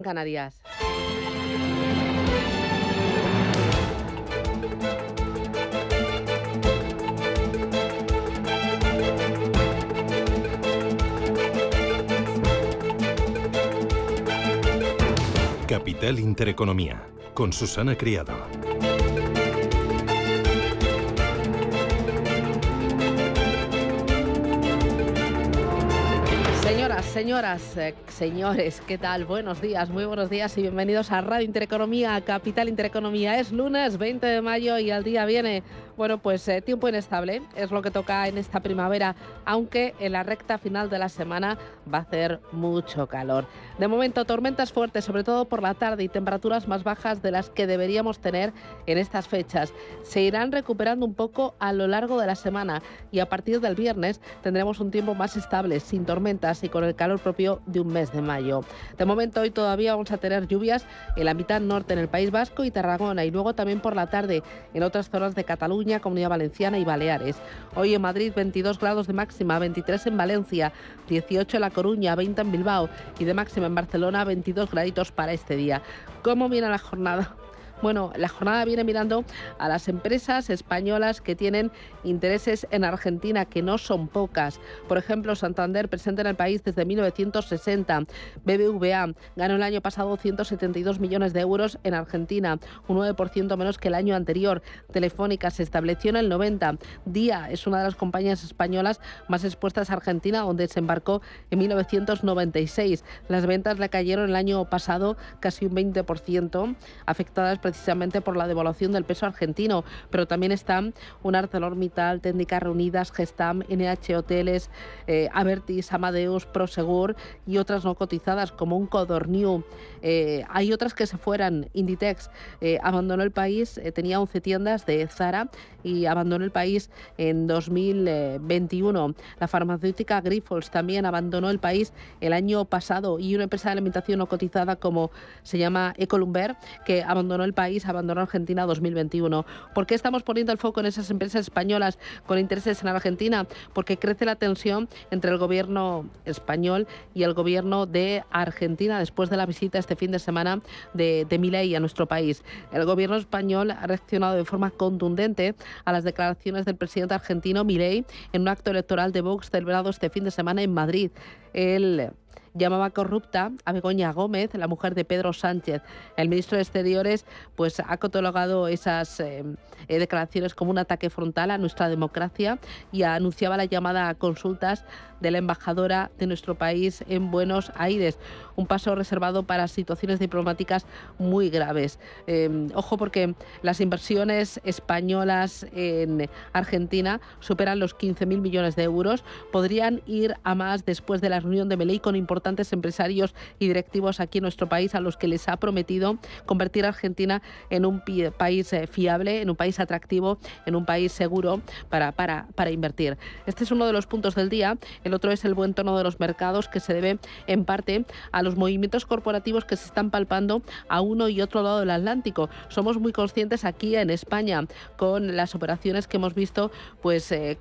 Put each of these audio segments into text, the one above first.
Canarias. Capital Intereconomía, con Susana Criado. Señores, ¿qué tal? Buenos días, muy buenos días y bienvenidos a Radio Intereconomía, Capital Intereconomía. Es lunes 20 de mayo y al día viene, tiempo inestable, es lo que toca en esta primavera, aunque en la recta final de la semana va a hacer mucho calor. De momento, tormentas fuertes, sobre todo por la tarde, y temperaturas más bajas de las que deberíamos tener en estas fechas. Se irán recuperando un poco a lo largo de la semana y a partir del viernes tendremos un tiempo más estable, sin tormentas y con el calor propio de un mes de mayo. De momento, hoy todavía vamos a tener lluvias en la mitad norte, en el País Vasco y Tarragona, y luego también por la tarde en otras zonas de Cataluña, Comunidad Valenciana y Baleares. Hoy en Madrid 22 grados de máxima, 23 en Valencia, 18 en La Coruña, 20 en Bilbao y de máxima en Barcelona 22 graditos para este día. ¿Cómo viene la jornada? Bueno, la jornada viene mirando a las empresas españolas que tienen intereses en Argentina, que no son pocas. Por ejemplo, Santander, presente en el país desde 1960. BBVA ganó el año pasado 172 millones de euros en Argentina, un 9% menos que el año anterior. Telefónica se estableció en el 90. Día es una de las compañías españolas más expuestas a Argentina, donde se embarcó en 1996. Las ventas le cayeron el año pasado casi un 20%, afectadas precisamente por la devaluación del peso argentino, pero también están un ArcelorMittal, Técnicas Reunidas, Gestam, NH Hoteles, Abertis, Amadeus, Prosegur y otras no cotizadas como un Codorniu. Hay otras que se fueran. Inditex abandonó el país, tenía 11 tiendas de Zara y abandonó el país en 2021. La farmacéutica Grifols también abandonó el país el año pasado, y una empresa de alimentación no cotizada como se llama Ecolumber, que abandonó el país, abandonó Argentina 2021. ¿Por qué estamos poniendo el foco en esas empresas españolas con intereses en Argentina? Porque crece la tensión entre el gobierno español y el gobierno de Argentina después de la visita este fin de semana de Milei a nuestro país. El gobierno español ha reaccionado de forma contundente a las declaraciones del presidente argentino Milei en un acto electoral de Vox celebrado este fin de semana en Madrid. Él llamaba corrupta a Begoña Gómez, la mujer de Pedro Sánchez. El ministro de Exteriores ha catalogado esas declaraciones como un ataque frontal a nuestra democracia y anunciaba la llamada a consultas de la embajadora de nuestro país en Buenos Aires, un paso reservado para situaciones diplomáticas muy graves. Ojo, porque las inversiones españolas en Argentina superan los 15.000 millones de euros, podrían ir a más después de la reunión de Milei con importantes empresarios y directivos aquí en nuestro país, a los que les ha prometido convertir a Argentina en un país fiable, en un país atractivo, en un país seguro para invertir. Este es uno de los puntos del día. El otro es el buen tono de los mercados, que se debe en parte a los movimientos corporativos que se están palpando a uno y otro lado del Atlántico. Somos muy conscientes aquí en España con las operaciones que hemos visto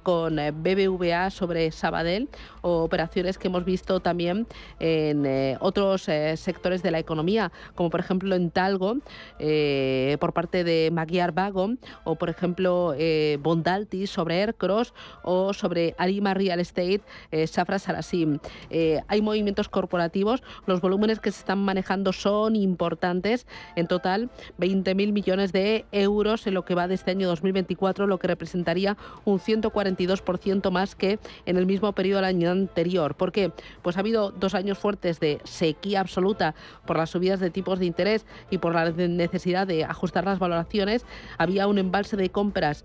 con BBVA sobre Sabadell, o operaciones que hemos visto también en otros sectores de la economía, como por ejemplo en Talgo por parte de Magyar Wagon, o por ejemplo Bondalti sobre Aircross, o sobre Arima Real Estate, Safra Sarasim. Hay movimientos corporativos, los volúmenes que se están manejando son importantes. En total 20.000 millones de euros en lo que va de este año 2024, lo que representaría un 142% más que en el mismo periodo del año anterior. ¿Por qué? Pues ha habido 2 años fuertes de sequía absoluta por las subidas de tipos de interés y por la necesidad de ajustar las valoraciones. Había un embalse de compras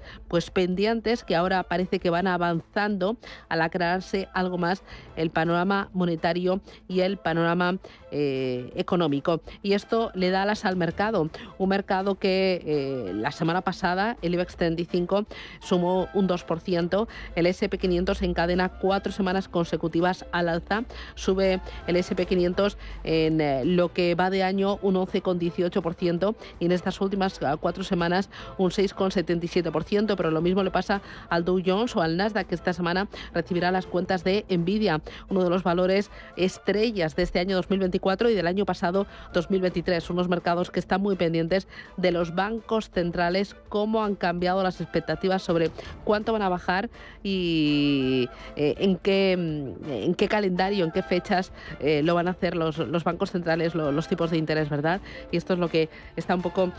pendientes, que ahora parece que van avanzando al aclararse algo más el panorama monetario y el panorama económico. Y esto le da alas al mercado, un mercado que la semana pasada el IBEX 35 sumó un 2%, el S&P 500 encadena 4 semanas consecutivas al alza, sube el S&P 500 en lo que va de año un 11,18%, y en estas últimas 4 semanas un 6,77%, pero lo mismo le pasa al Dow Jones o al Nasdaq, que esta semana recibirá las cuentas de Nvidia, uno de los valores estrellas de este año 2024 2024 y del año pasado 2023. Unos mercados que están muy pendientes de los bancos centrales, cómo han cambiado las expectativas sobre cuánto van a bajar y en qué calendario, en qué fechas lo van a hacer los bancos centrales, los tipos de interés, ¿verdad? Y esto es lo que está un poco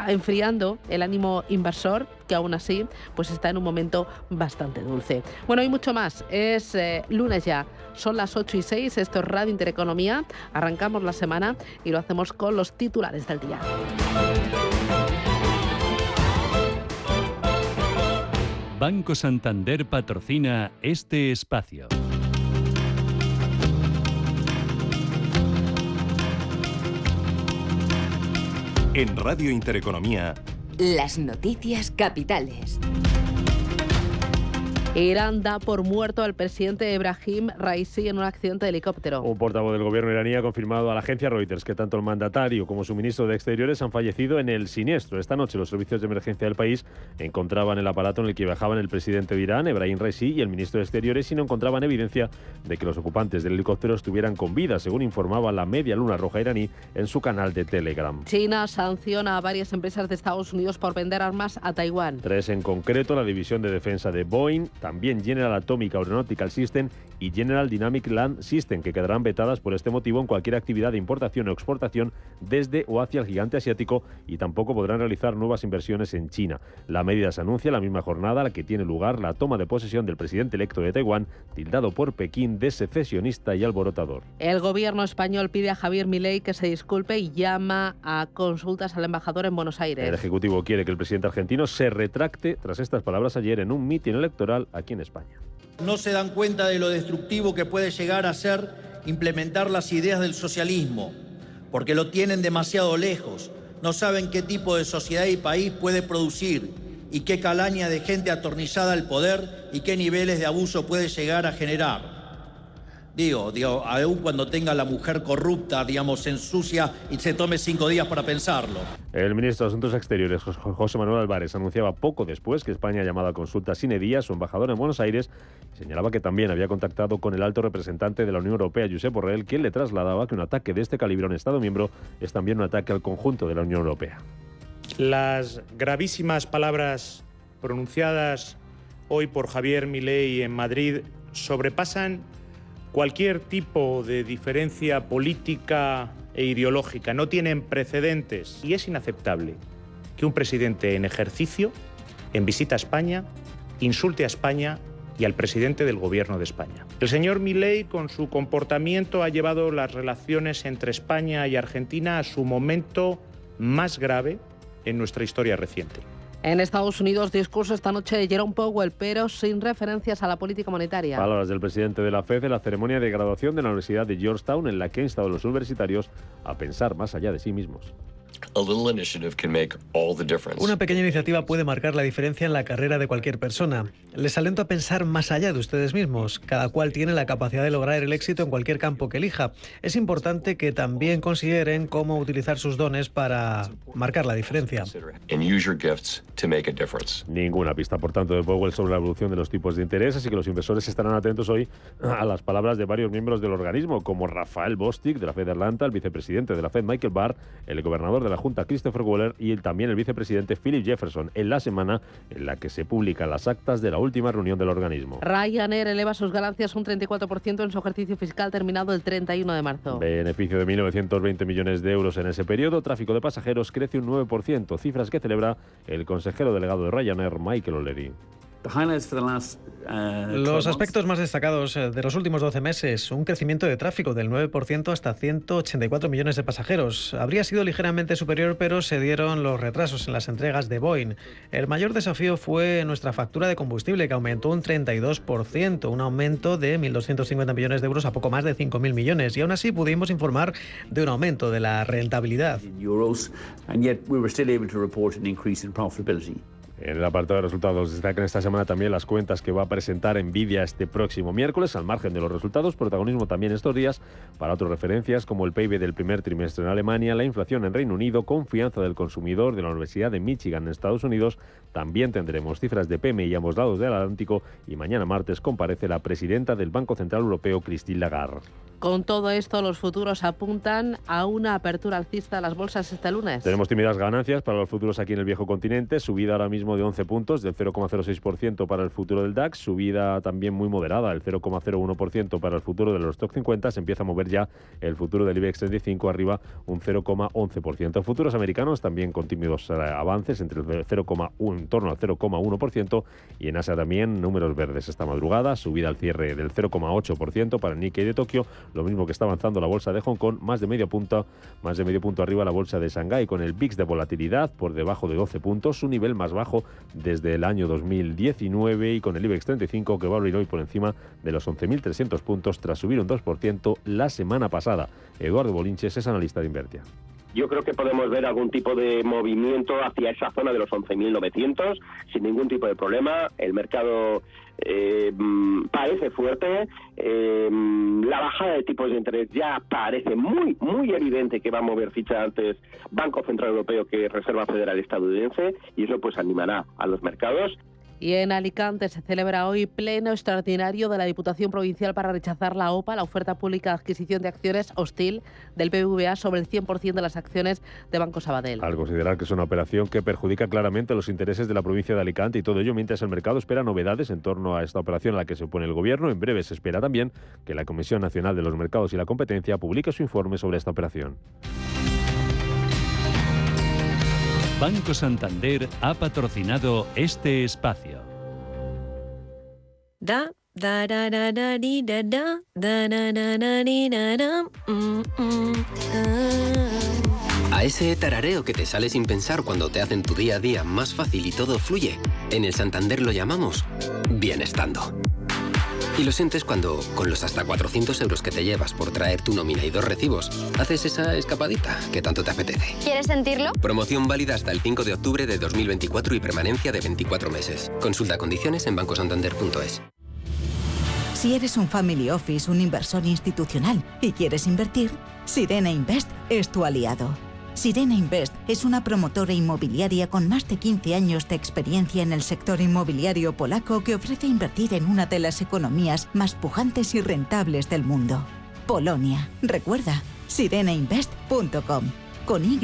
enfriando el ánimo inversor, que aún así pues está en un momento bastante dulce. Bueno, y mucho más. Es lunes ya, son las 8:06, esto es Radio Intereconomía. Arrancamos la semana y lo hacemos con los titulares del día. Banco Santander patrocina este espacio. En Radio Intereconomía, las noticias capitales. Irán da por muerto al presidente Ebrahim Raisi en un accidente de helicóptero. Un portavoz del gobierno iraní ha confirmado a la agencia Reuters que tanto el mandatario como su ministro de Exteriores han fallecido en el siniestro. Esta noche los servicios de emergencia del país encontraban el aparato en el que viajaban el presidente de Irán, Ebrahim Raisi, y el ministro de Exteriores, y no encontraban evidencia de que los ocupantes del helicóptero estuvieran con vida, según informaba la Media Luna Roja iraní en su canal de Telegram. China sanciona a varias empresas de Estados Unidos por vender armas a Taiwán. 3 en concreto: la división de defensa de Boeing, también General Atomic Aeronautical System y General Dynamic Land System, que quedarán vetadas por este motivo en cualquier actividad de importación o exportación desde o hacia el gigante asiático, y tampoco podrán realizar nuevas inversiones en China. La medida se anuncia la misma jornada a la que tiene lugar la toma de posesión del presidente electo de Taiwán, tildado por Pekín de secesionista y alborotador. El gobierno español pide a Javier Milei que se disculpe y llama a consultas al embajador en Buenos Aires. El Ejecutivo quiere que el presidente argentino se retracte tras estas palabras ayer en un mitin electoral aquí en España. No se dan cuenta de lo destructivo que puede llegar a ser implementar las ideas del socialismo, porque lo tienen demasiado lejos. No saben qué tipo de sociedad y país puede producir y qué calaña de gente atornillada al poder y qué niveles de abuso puede llegar a generar. Digo, aún cuando tenga la mujer corrupta, se ensucia y se tome 5 días para pensarlo. El ministro de Asuntos Exteriores, José Manuel Álvarez, anunciaba poco después que España ha llamado a consulta sine die a su embajador en Buenos Aires, y señalaba que también había contactado con el alto representante de la Unión Europea, Josep Borrell, quien le trasladaba que un ataque de este calibre a un Estado miembro es también un ataque al conjunto de la Unión Europea. Las gravísimas palabras pronunciadas hoy por Javier Milei en Madrid sobrepasan cualquier tipo de diferencia política e ideológica. No tienen precedentes y es inaceptable que un presidente en ejercicio, en visita a España, insulte a España y al presidente del Gobierno de España. El señor Milei, con su comportamiento, ha llevado las relaciones entre España y Argentina a su momento más grave en nuestra historia reciente. En Estados Unidos, discurso esta noche de Jerome Powell, pero sin referencias a la política monetaria. Palabras del presidente de la FED en la ceremonia de graduación de la Universidad de Georgetown, en la que ha instado a los universitarios a pensar más allá de sí mismos. Una pequeña iniciativa puede marcar la diferencia en la carrera de cualquier persona. Les alento a pensar más allá de ustedes mismos. Cada cual tiene la capacidad de lograr el éxito en cualquier campo que elija. Es importante que también consideren cómo utilizar sus dones para marcar la diferencia. Ninguna pista, por tanto, de Powell sobre la evolución de los tipos de interés, así que los inversores estarán atentos hoy a las palabras de varios miembros del organismo, como Rafael Bostic, de la Fed de Atlanta, el vicepresidente de la Fed, Michael Barr, el gobernador de la Junta, Christopher Waller, y también el vicepresidente Philip Jefferson, en la semana en la que se publican las actas de la última reunión del organismo. Ryanair eleva sus ganancias un 34% en su ejercicio fiscal terminado el 31 de marzo. Beneficio de 1.920 millones de euros en ese periodo. Tráfico de pasajeros crece un 9%, cifras que celebra el consejero delegado de Ryanair, Michael O'Leary. Los aspectos más destacados de los últimos 12 meses, un crecimiento de tráfico del 9% hasta 184 millones de pasajeros. Habría sido ligeramente superior, pero se dieron los retrasos en las entregas de Boeing. El mayor desafío fue nuestra factura de combustible, que aumentó un 32%, un aumento de 1.250 millones de euros a poco más de 5.000 millones. Y aún así pudimos informar de un aumento de la rentabilidad. En el apartado de resultados destacan esta semana también las cuentas que va a presentar Nvidia este próximo miércoles. Al margen de los resultados, protagonismo también estos días para otras referencias como el PIB del primer trimestre en Alemania, la inflación en Reino Unido, confianza del consumidor de la Universidad de Michigan en Estados Unidos. También tendremos cifras de PMI a ambos lados del Atlántico, y mañana martes comparece la presidenta del Banco Central Europeo, Christine Lagarde. Con todo esto, los futuros apuntan a una apertura alcista de las bolsas este lunes. Tenemos tímidas ganancias para los futuros aquí en el viejo continente, subida ahora mismo de 11 puntos, del 0,06% para el futuro del DAX, subida también muy moderada, el 0,01% para el futuro de los Stock 50, se empieza a mover ya el futuro del IBEX 35 arriba un 0,11%. Futuros americanos también con tímidos avances entre el 0,1 en torno al 0,1%, y en Asia también números verdes esta madrugada, subida al cierre del 0,8% para el Nikkei de Tokio, lo mismo que está avanzando la bolsa de Hong Kong, más de medio punto arriba la bolsa de Shanghái, con el VIX de volatilidad por debajo de 12 puntos, su nivel más bajo desde el año 2019, y con el IBEX 35 que va a abrir hoy por encima de los 11.300 puntos tras subir un 2% la semana pasada. Eduardo Bolinches es analista de Invertia. Yo creo que podemos ver algún tipo de movimiento hacia esa zona de los 11.900 sin ningún tipo de problema. El mercado parece fuerte. La bajada de tipos de interés ya parece muy evidente que va a mover ficha antes Banco Central Europeo que Reserva Federal estadounidense, y eso pues animará a los mercados. Y en Alicante se celebra hoy pleno extraordinario de la Diputación Provincial para rechazar la OPA, la oferta pública de adquisición de acciones hostil del BBVA sobre el 100% de las acciones de Banco Sabadell. Al considerar que es una operación que perjudica claramente los intereses de la provincia de Alicante, y todo ello mientras el mercado espera novedades en torno a esta operación a la que se opone el Gobierno. En breve se espera también que la Comisión Nacional de los Mercados y la Competencia publique su informe sobre esta operación. Banco Santander ha patrocinado este espacio. A ese tarareo que te sale sin pensar cuando te hacen tu día a día más fácil y todo fluye, en el Santander lo llamamos bienestando. Y lo sientes cuando, con los hasta 400 euros que te llevas por traer tu nómina y 2 recibos, haces esa escapadita que tanto te apetece. ¿Quieres sentirlo? Promoción válida hasta el 5 de octubre de 2024 y permanencia de 24 meses. Consulta condiciones en bancosantander.es. Si eres un family office, un inversor institucional y quieres invertir, Sirena Invest es tu aliado. Sirena Invest es una promotora inmobiliaria con más de 15 años de experiencia en el sector inmobiliario polaco que ofrece invertir en una de las economías más pujantes y rentables del mundo. Polonia. Recuerda, sirenainvest.com con Y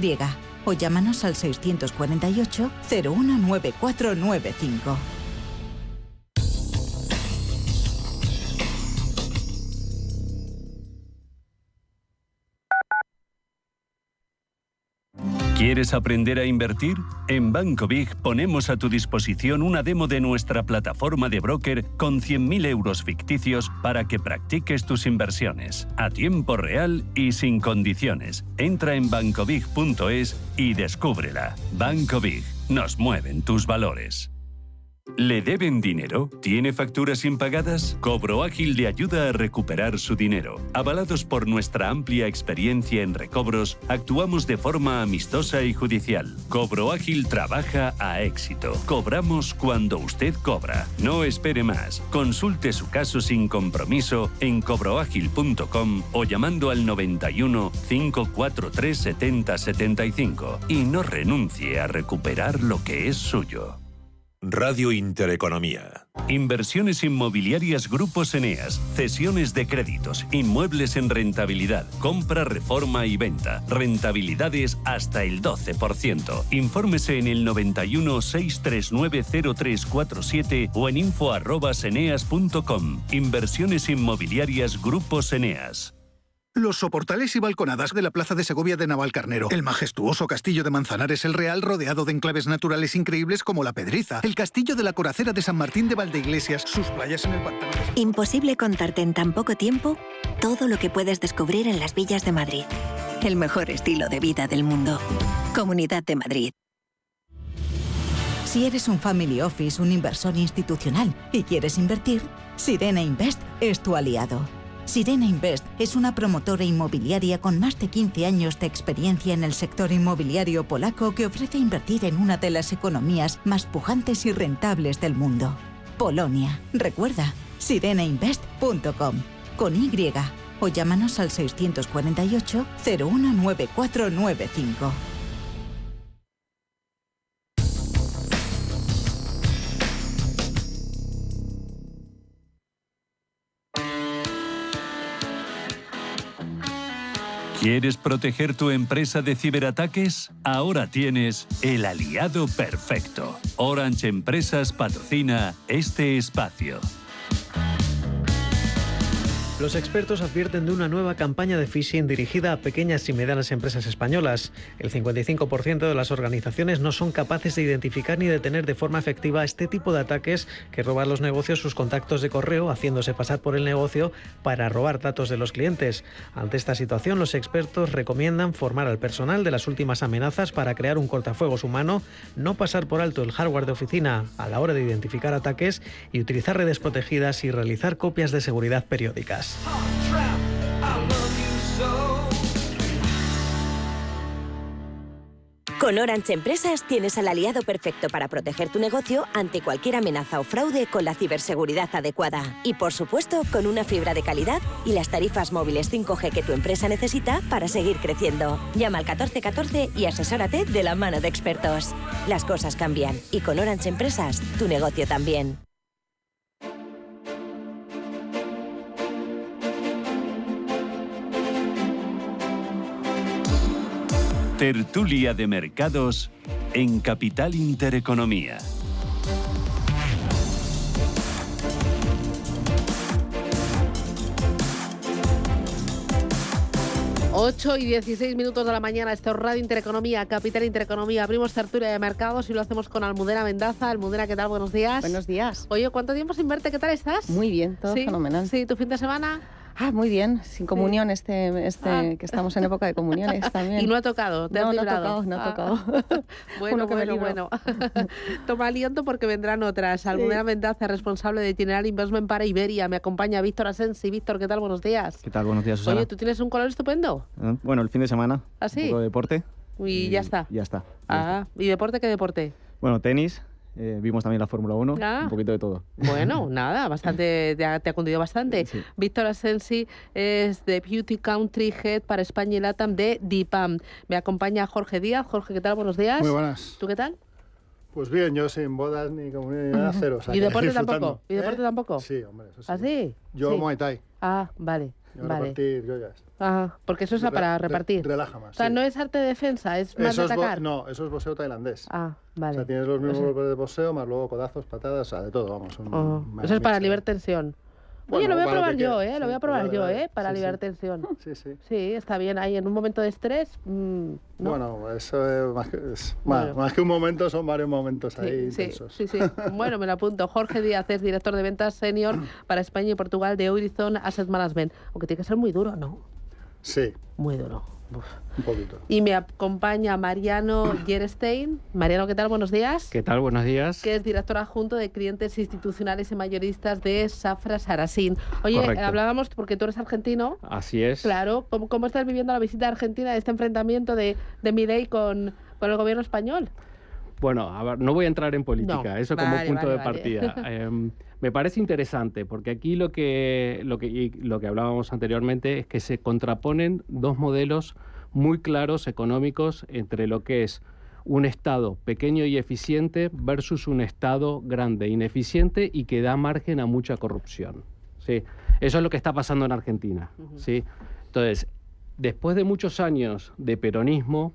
o llámanos al 648 019495. ¿Quieres aprender a invertir? En Banco Big ponemos a tu disposición una demo de nuestra plataforma de broker con 100.000 euros ficticios para que practiques tus inversiones a tiempo real y sin condiciones. Entra en bancobig.es y descúbrela. Banco Big. Nos mueven tus valores. ¿Le deben dinero? ¿Tiene facturas impagadas? Cobro Ágil le ayuda a recuperar su dinero. Avalados por nuestra amplia experiencia en recobros, actuamos de forma amistosa y judicial. Cobro Ágil trabaja a éxito. Cobramos cuando usted cobra. No espere más. Consulte su caso sin compromiso en cobroagil.com o llamando al 91 543 70 75 y no renuncie a recuperar lo que es suyo. Radio Intereconomía. Inversiones inmobiliarias Grupos Eneas, cesiones de créditos, inmuebles en rentabilidad, compra, reforma y venta, rentabilidades hasta el 12%. Infórmese en el 91 639 0347 o en info@eneas.com. Inversiones inmobiliarias Grupos Eneas. Los soportales y balconadas de la Plaza de Segovia de Navalcarnero, el majestuoso castillo de Manzanares el Real rodeado de enclaves naturales increíbles como La Pedriza, el castillo de la Coracera de San Martín de Valdeiglesias, sus playas en el pantano. Imposible contarte en tan poco tiempo todo lo que puedes descubrir en las villas de Madrid. El mejor estilo de vida del mundo. Comunidad de Madrid. Si eres un family office, un inversor institucional y quieres invertir, Sirena Invest es tu aliado. Sirena Invest es una promotora inmobiliaria con más de 15 años de experiencia en el sector inmobiliario polaco que ofrece invertir en una de las economías más pujantes y rentables del mundo. Polonia. Recuerda, sirenainvest.com con Y o llámanos al 648 019495. ¿Quieres proteger tu empresa de ciberataques? Ahora tienes el aliado perfecto. Orange Empresas patrocina este espacio. Los expertos advierten de una nueva campaña de phishing dirigida a pequeñas y medianas empresas españolas. El 55% de las organizaciones no son capaces de identificar ni detener de forma efectiva este tipo de ataques que roban a los negocios sus contactos de correo, haciéndose pasar por el negocio para robar datos de los clientes. Ante esta situación, los expertos recomiendan formar al personal de las últimas amenazas para crear un cortafuegos humano, no pasar por alto el hardware de oficina a la hora de identificar ataques y utilizar redes protegidas y realizar copias de seguridad periódicas. Con Orange Empresas tienes al aliado perfecto para proteger tu negocio ante cualquier amenaza o fraude con la ciberseguridad adecuada. Y por supuesto, con una fibra de calidad y las tarifas móviles 5G que tu empresa necesita para seguir creciendo. Llama al 1414 y asesórate de la mano de expertos. Las cosas cambian y con Orange Empresas, tu negocio también. Tertulia de mercados en Capital Intereconomía. Ocho y 16 minutos de la mañana, esto es Radio Intereconomía, Capital Intereconomía. Abrimos tertulia de mercados y lo hacemos con Almudena Mendaza. Almudena, ¿qué tal? Buenos días. Buenos días. Oye, ¿cuánto tiempo sin verte? ¿Qué tal estás? Muy bien, todo fenomenal. Sí, ¿tu fin de semana? Muy bien, sin comunión que estamos en época de comuniones también. Y no ha tocado, ¿te has librado? No ha tocado. Bueno. Toma aliento porque vendrán otras. Almudena Mendaza, responsable de Itinerary Investment para Iberia. Me acompaña Víctor Asensi. Víctor, ¿qué tal? Buenos días. ¿Qué tal? Buenos días, Susana. Oye, ¿tú tienes un color estupendo? Bueno, el fin de semana. ¿Ah, sí? Un poco de deporte. Y ya está. Ya está. ¿Y deporte qué deporte? Bueno, tenis. Vimos también la Fórmula 1, un poquito de todo. Bueno, nada, bastante, te ha cundido bastante. Sí. Víctor Asensi es de Beauty Country Head para España y LATAM de DIPAM. Me acompaña Jorge Díaz. Jorge, ¿qué tal? Buenos días. Muy buenas. ¿Tú qué tal? Pues bien, yo sin bodas ni comunión ni nada, cero. O sea, ¿Y deporte tampoco? ¿Y deporte tampoco? Sí, hombre, eso sí. ¿Ah, sí? Yo sí. Muay Thai. Vale. Repartir joyas. Porque eso es para repartir. Relaja más. O sea, no es arte de defensa, es más de atacar. No, eso es boxeo tailandés. Vale. O sea, tienes los mismos golpes de boxeo, más luego codazos, patadas, o sea, de todo, vamos. Eso es para liberar tensión. Oye, lo voy a probar yo, lo voy a probar yo, para liberar tensión. Sí, está bien. Ahí en un momento de estrés. ¿no? Bueno, eso es más que un momento, son varios momentos ahí intensos. Sí. Bueno, me lo apunto. Jorge Díaz es director de ventas senior para España y Portugal de Horizon Asset Management. Aunque tiene que ser muy duro, ¿no? Sí. Muy duro. Un poquito. Y me acompaña Mariano Gerstein. Mariano, ¿qué tal? Buenos días. ¿Qué tal? Buenos días. Que es director adjunto de clientes institucionales y mayoristas de Safra Sarasin. Oye, Correcto. Hablábamos porque tú eres argentino. Así es. Claro. ¿Cómo estás viviendo la visita a Argentina, este enfrentamiento de Milei con el gobierno español? Bueno, a ver, no voy a entrar en política, eso como punto de partida. Me parece interesante porque aquí lo que hablábamos anteriormente es que se contraponen dos modelos muy claros económicos entre lo que es un Estado pequeño y eficiente versus un Estado grande, ineficiente y que da margen a mucha corrupción. ¿Sí? Eso es lo que está pasando en Argentina. ¿Sí? Entonces, después de muchos años de peronismo,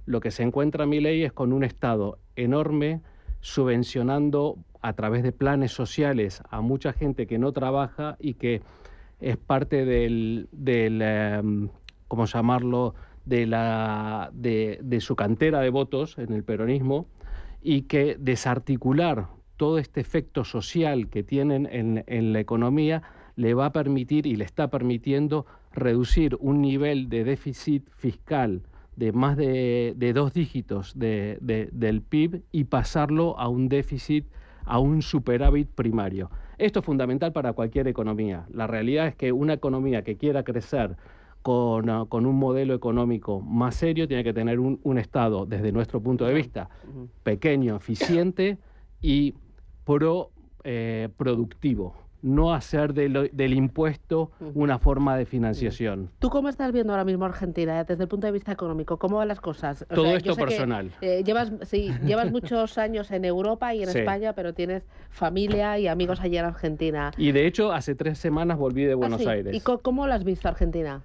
lo que se encuentra Milei es con un Estado enorme subvencionando a través de planes sociales a mucha gente que no trabaja y que es parte ¿cómo llamarlo?, de su cantera de votos en el peronismo, y que desarticular todo este efecto social que tienen en la economía le va a permitir y le está permitiendo reducir un nivel de déficit fiscal de más de 2 dígitos del PIB y pasarlo a un déficit, a un superávit primario. Esto es fundamental para cualquier economía. La realidad es que una economía que quiera crecer con un modelo económico más serio tiene que tener un Estado, desde nuestro punto de vista, pequeño, eficiente y productivo. No hacer del impuesto una forma de financiación. ¿Tú cómo estás viendo ahora mismo Argentina desde el punto de vista económico? ¿Cómo van las cosas? Todo esto personal. Llevas muchos años en Europa y en España, pero tienes familia y amigos allí en Argentina. Y de hecho, hace 3 semanas volví de Buenos Aires. ¿Y cómo lo has visto Argentina?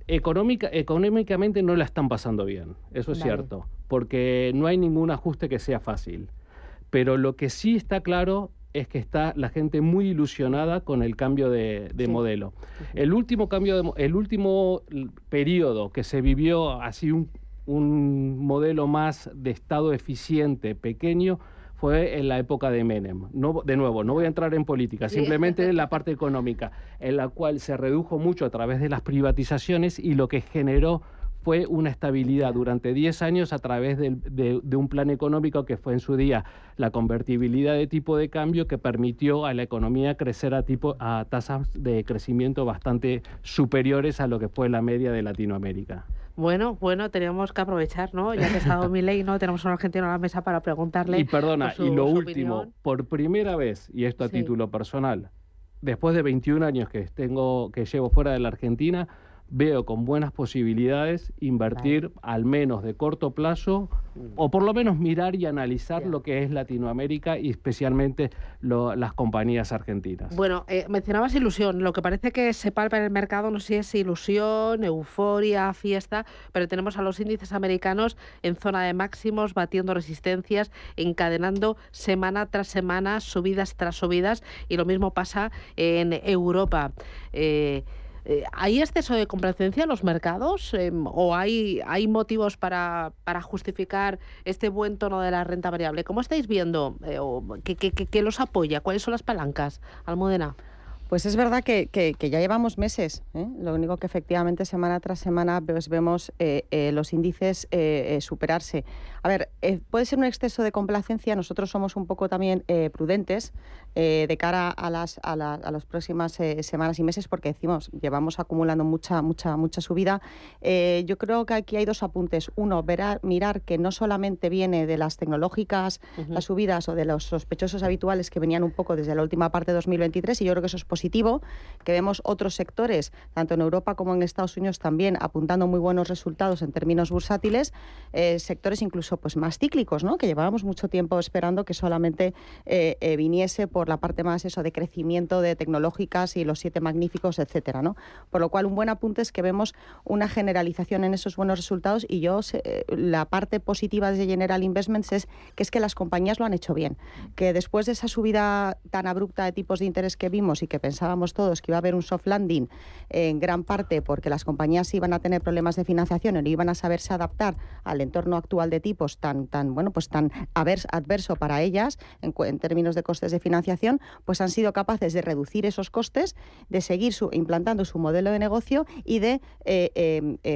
económicamente no la están pasando bien, eso es cierto, porque no hay ningún ajuste que sea fácil. Pero lo que sí está claro es que está la gente muy ilusionada con el cambio de modelo. El último periodo que se vivió así un modelo más de Estado eficiente, pequeño, fue en la época de Menem. De nuevo, no voy a entrar en política, simplemente en la parte económica, en la cual se redujo mucho a través de las privatizaciones y lo que generó fue una estabilidad durante 10 años a través de un plan económico que fue en su día la convertibilidad de tipo de cambio, que permitió a la economía crecer a tasas de crecimiento bastante superiores a lo que fue la media de Latinoamérica. Bueno, teníamos que aprovechar, ¿no? Ya que ha estado Milei, ¿no? Tenemos a un argentino a la mesa para preguntarle. Y perdona, y lo último, por primera vez, y esto a título personal, después de 21 años que llevo fuera de la Argentina, veo con buenas posibilidades invertir al menos de corto plazo, o por lo menos mirar y analizar lo que es Latinoamérica y especialmente las compañías argentinas. Bueno, mencionabas ilusión, lo que parece que se palpa en el mercado, no sé si es ilusión, euforia, fiesta, pero tenemos a los índices americanos en zona de máximos, batiendo resistencias, encadenando semana tras semana, subidas tras subidas, y lo mismo pasa en Europa. ¿Hay exceso de complacencia en los mercados o hay motivos para justificar este buen tono de la renta variable? ¿Cómo estáis viendo? ¿Qué los apoya? ¿Cuáles son las palancas, Almudena? Pues es verdad que ya llevamos meses, ¿eh? Lo único que efectivamente semana tras semana pues vemos los índices superarse. A ver, puede ser un exceso de complacencia. Nosotros somos un poco también prudentes de cara a las próximas semanas y meses, porque decimos, llevamos acumulando mucha subida. Yo creo que aquí hay dos apuntes. Uno, mirar que no solamente viene de las tecnológicas, las subidas, o de los sospechosos habituales que venían un poco desde la última parte de 2023, y yo creo que eso es positivo, que vemos otros sectores, tanto en Europa como en Estados Unidos, también apuntando muy buenos resultados en términos bursátiles, sectores incluso pues más cíclicos, ¿no? Que llevábamos mucho tiempo esperando que solamente viniese por la parte más de crecimiento de tecnológicas y los 7 magníficos, etcétera, ¿no? Por lo cual, un buen apunte es que vemos una generalización en esos buenos resultados, y la parte positiva de General Investments es que las compañías lo han hecho bien, que después de esa subida tan abrupta de tipos de interés que vimos y que pensábamos todos que iba a haber un soft landing, en gran parte porque las compañías iban a tener problemas de financiación y no iban a saberse adaptar al entorno actual de tipos tan adverso para ellas en términos de costes de financiación, pues han sido capaces de reducir esos costes, de seguir implantando su modelo de negocio y de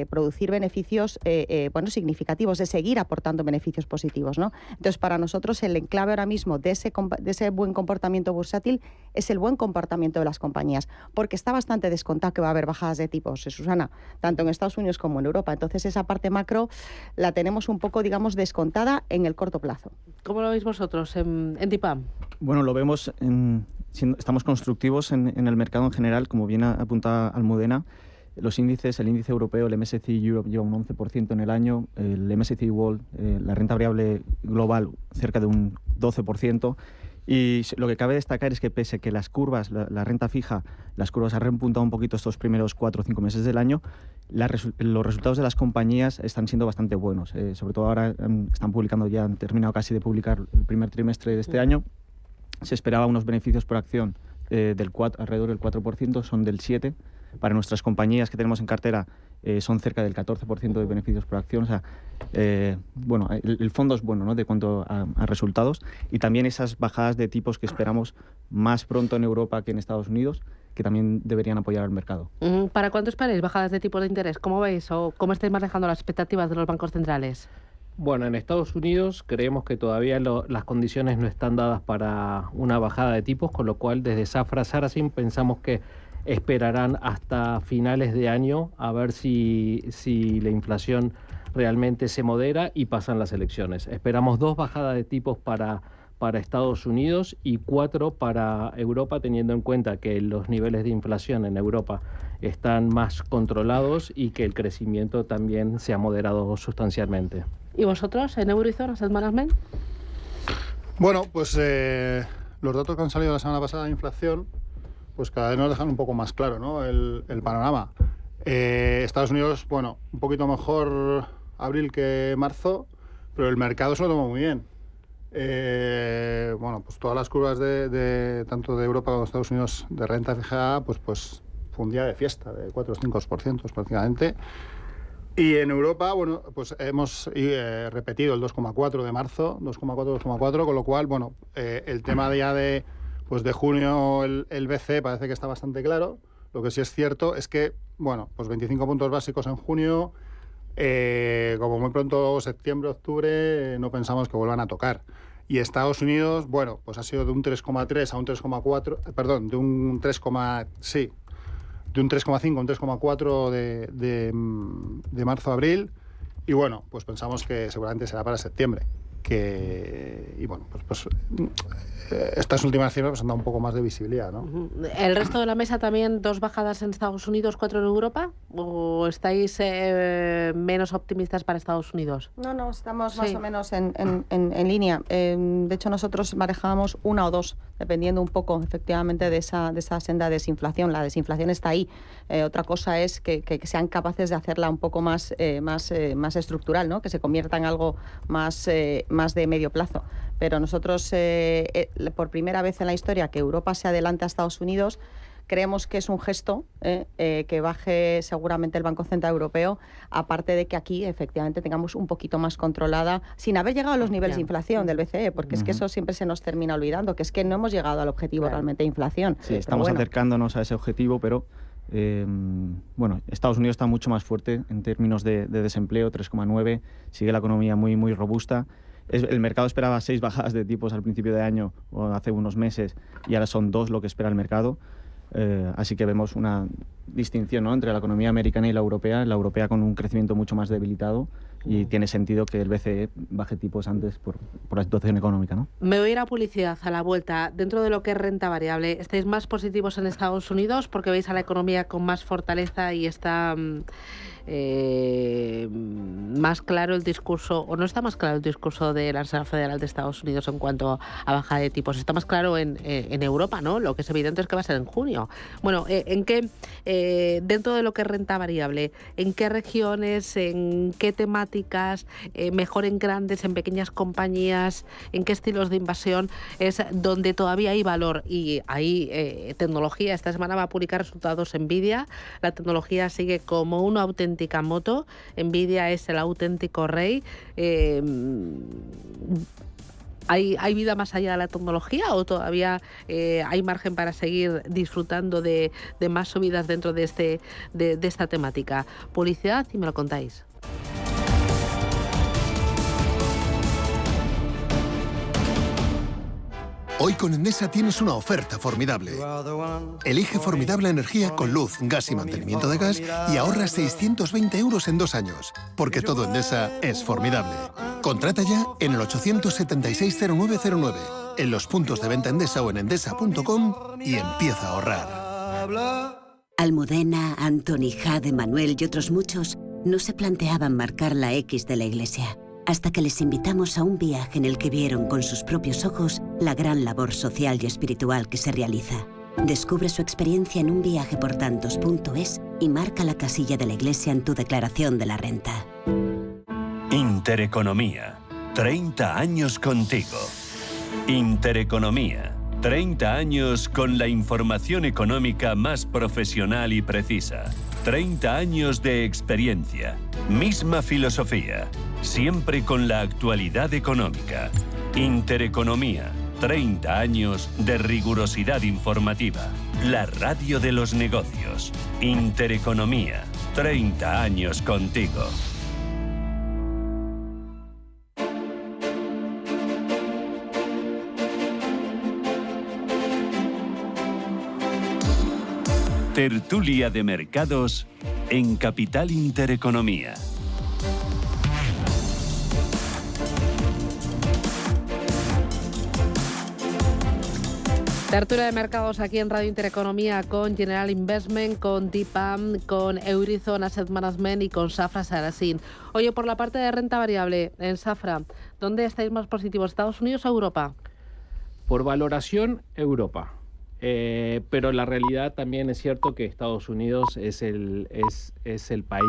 producir beneficios significativos, de seguir aportando beneficios positivos, ¿no? Entonces, para nosotros el enclave ahora mismo de ese buen comportamiento bursátil es el buen comportamiento de las compañías, porque está bastante descontado que va a haber bajadas de tipos, Susana, tanto en Estados Unidos como en Europa. Entonces, esa parte macro la tenemos un poco, digamos, descontada en el corto plazo. ¿Cómo lo veis vosotros en DIPAM? Bueno, lo vemos, estamos constructivos en el mercado en general, como bien apunta Almudena. Los índices, el índice europeo, el MSCI Europe lleva un 11% en el año, el MSCI World, la renta variable global, cerca de un 12%. Y lo que cabe destacar es que pese a que las curvas, la renta fija, las curvas han repuntado un poquito estos primeros 4 o 5 meses del año, los resultados de las compañías están siendo bastante buenos. Sobre todo ahora están publicando, ya han terminado casi de publicar el primer trimestre de este año. Se esperaba unos beneficios por acción alrededor del 4%, son del 7%. Para nuestras compañías que tenemos en cartera son cerca del 14% de beneficios por acción. O sea, el fondo es bueno, ¿no?, de cuanto a resultados, y también esas bajadas de tipos que esperamos más pronto en Europa que en Estados Unidos, que también deberían apoyar al mercado. ¿Para cuánto esperáis bajadas de tipos de interés? ¿Cómo veis o cómo estáis manejando las expectativas de los bancos centrales? Bueno, en Estados Unidos creemos que todavía las condiciones no están dadas para una bajada de tipos, con lo cual desde Safra Sarasin pensamos que esperarán hasta finales de año a ver si la inflación realmente se modera y pasan las elecciones. Esperamos 2 bajadas de tipos para Estados Unidos y 4 para Europa, teniendo en cuenta que los niveles de inflación en Europa están más controlados y que el crecimiento también se ha moderado sustancialmente. ¿Y vosotros, en Eurozone, Asset Management? Bueno, pues los datos que han salido la semana pasada de inflación, pues cada vez nos dejan un poco más claro, ¿no?, el panorama. Estados Unidos, bueno, un poquito mejor abril que marzo, pero el mercado se lo tomó muy bien. Bueno, pues todas las curvas de tanto de Europa como de Estados Unidos de renta fija, pues fue un día de fiesta, de 4 o 5% prácticamente. Y en Europa, bueno, pues hemos repetido el 2,4 de marzo, 2,4, con lo cual, bueno, el tema ya de junio, el BCE parece que está bastante claro. Lo que sí es cierto es que, bueno, pues 25 puntos básicos en junio, como muy pronto septiembre, octubre, no pensamos que vuelvan a tocar. Y Estados Unidos, bueno, pues ha sido de un 3,3 a un 3,4, perdón, de un 3,5 a un 3,4 de marzo a abril, y bueno, pues pensamos que seguramente será para septiembre. Y bueno, pues estas últimas cifras han dado un poco más de visibilidad, ¿no? ¿El resto de la mesa también 2 bajadas en Estados Unidos, 4 en Europa? ¿O estáis menos optimistas para Estados Unidos? No, estamos más o menos en línea. De hecho, nosotros manejábamos 1 o 2, dependiendo un poco, efectivamente, de esa senda de desinflación. La desinflación está ahí. Otra cosa es que sean capaces de hacerla un poco más estructural, ¿no? Que se convierta en algo más de medio plazo. Pero nosotros, por primera vez en la historia, que Europa se adelante a Estados Unidos, creemos que es un gesto que baje seguramente el Banco Central Europeo, aparte de que aquí efectivamente tengamos un poquito más controlada, sin haber llegado a los niveles de inflación del BCE, porque es que eso siempre se nos termina olvidando, que es que no hemos llegado al objetivo realmente de inflación. Sí, estamos acercándonos a ese objetivo, pero bueno, Estados Unidos está mucho más fuerte en términos de desempleo, 3,9, sigue la economía muy, muy robusta. El mercado esperaba 6 bajadas de tipos al principio de año o hace unos meses, y ahora son 2 lo que espera el mercado. Así que vemos una distinción, ¿no?, entre la economía americana y la europea con un crecimiento mucho más debilitado, y tiene sentido que el BCE baje tipos antes por la situación económica, ¿no? Me voy a ir a publicidad a la vuelta. Dentro de lo que es renta variable, ¿estáis más positivos en Estados Unidos porque veis a la economía con más fortaleza y está más claro el discurso, o no está más claro el discurso de la Reserva Federal de Estados Unidos en cuanto a baja de tipos? Está más claro en Europa, ¿no? Lo que es evidente es que va a ser en junio. Bueno, ¿en qué, dentro de lo que es renta variable, en qué regiones, en qué temáticas, mejor en grandes, en pequeñas compañías, en qué estilos de invasión es donde todavía hay valor? Y hay tecnología. Esta semana va a publicar resultados Nvidia. La tecnología sigue como una auténtica moto. Nvidia es el auténtico rey. ¿Hay vida más allá de la tecnología o todavía hay margen para seguir disfrutando de más subidas dentro de esta temática? Publicidad y me lo contáis. Hoy con Endesa tienes una oferta formidable. Elige formidable energía con luz, gas y mantenimiento de gas y ahorra 620 € en 2 años. Porque todo Endesa es formidable. Contrata ya en el 876-0909, en los puntos de venta Endesa o en endesa.com y empieza a ahorrar. Almudena, Antoni, Jade, Manuel y otros muchos no se planteaban marcar la X de la Iglesia, hasta que les invitamos a un viaje en el que vieron con sus propios ojos la gran labor social y espiritual que se realiza. Descubre su experiencia en unviajeportantos.es y marca la casilla de la Iglesia en tu declaración de la renta. Intereconomía. 30 años contigo. Intereconomía. 30 años con la información económica más profesional y precisa. 30 años de experiencia. Misma filosofía. Siempre con la actualidad económica. Intereconomía. 30 años de rigurosidad informativa. La radio de los negocios. Intereconomía. 30 años contigo. Tertulia de mercados en Capital Intereconomía. Tertulia de mercados aquí en Radio Intereconomía con General Investment, con DIPAM, con Eurizon Asset Management y con Safra Sarasin. Oye, por la parte de renta variable, en Safra, ¿dónde estáis más positivos, Estados Unidos o Europa? Por valoración, Europa. Pero la realidad también es cierto que Estados Unidos es el país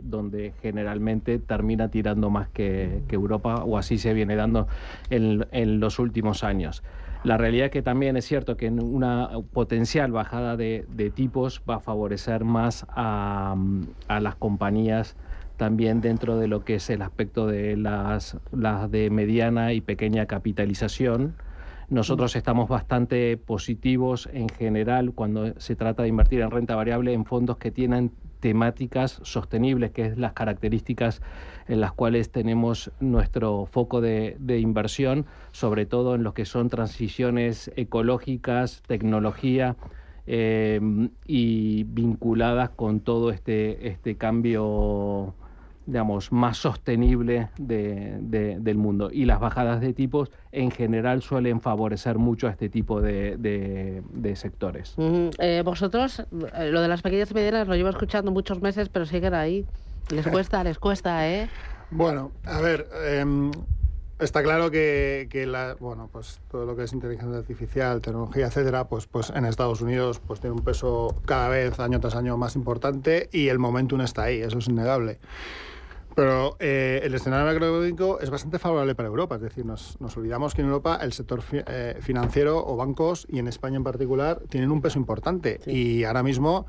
donde generalmente termina tirando más que Europa, o así se viene dando en los últimos años. La realidad es que también es cierto que una potencial bajada de tipos va a favorecer más a las compañías también dentro de lo que es el aspecto de las de mediana y pequeña capitalización. Nosotros estamos bastante positivos en general cuando se trata de invertir en renta variable en fondos que tienen temáticas sostenibles, que es las características en las cuales tenemos nuestro foco de inversión, sobre todo en lo que son transiciones ecológicas, tecnología y vinculadas con todo este cambio, digamos, más sostenible del mundo. Y las bajadas de tipos en general suelen favorecer mucho a este tipo de sectores. Vosotros, lo de las pequeñas y medianas lo llevo escuchando muchos meses, pero siguen ahí. Les cuesta, ¿eh? Bueno, a ver, está claro que pues todo lo que es inteligencia artificial, tecnología, etcétera, pues en Estados Unidos pues tiene un peso cada vez año tras año más importante y el momentum está ahí, eso es innegable. Pero el escenario macroeconómico es bastante favorable para Europa, es decir, nos olvidamos que en Europa el sector financiero o bancos, y en España en particular, tienen un peso importante. Sí. Y ahora mismo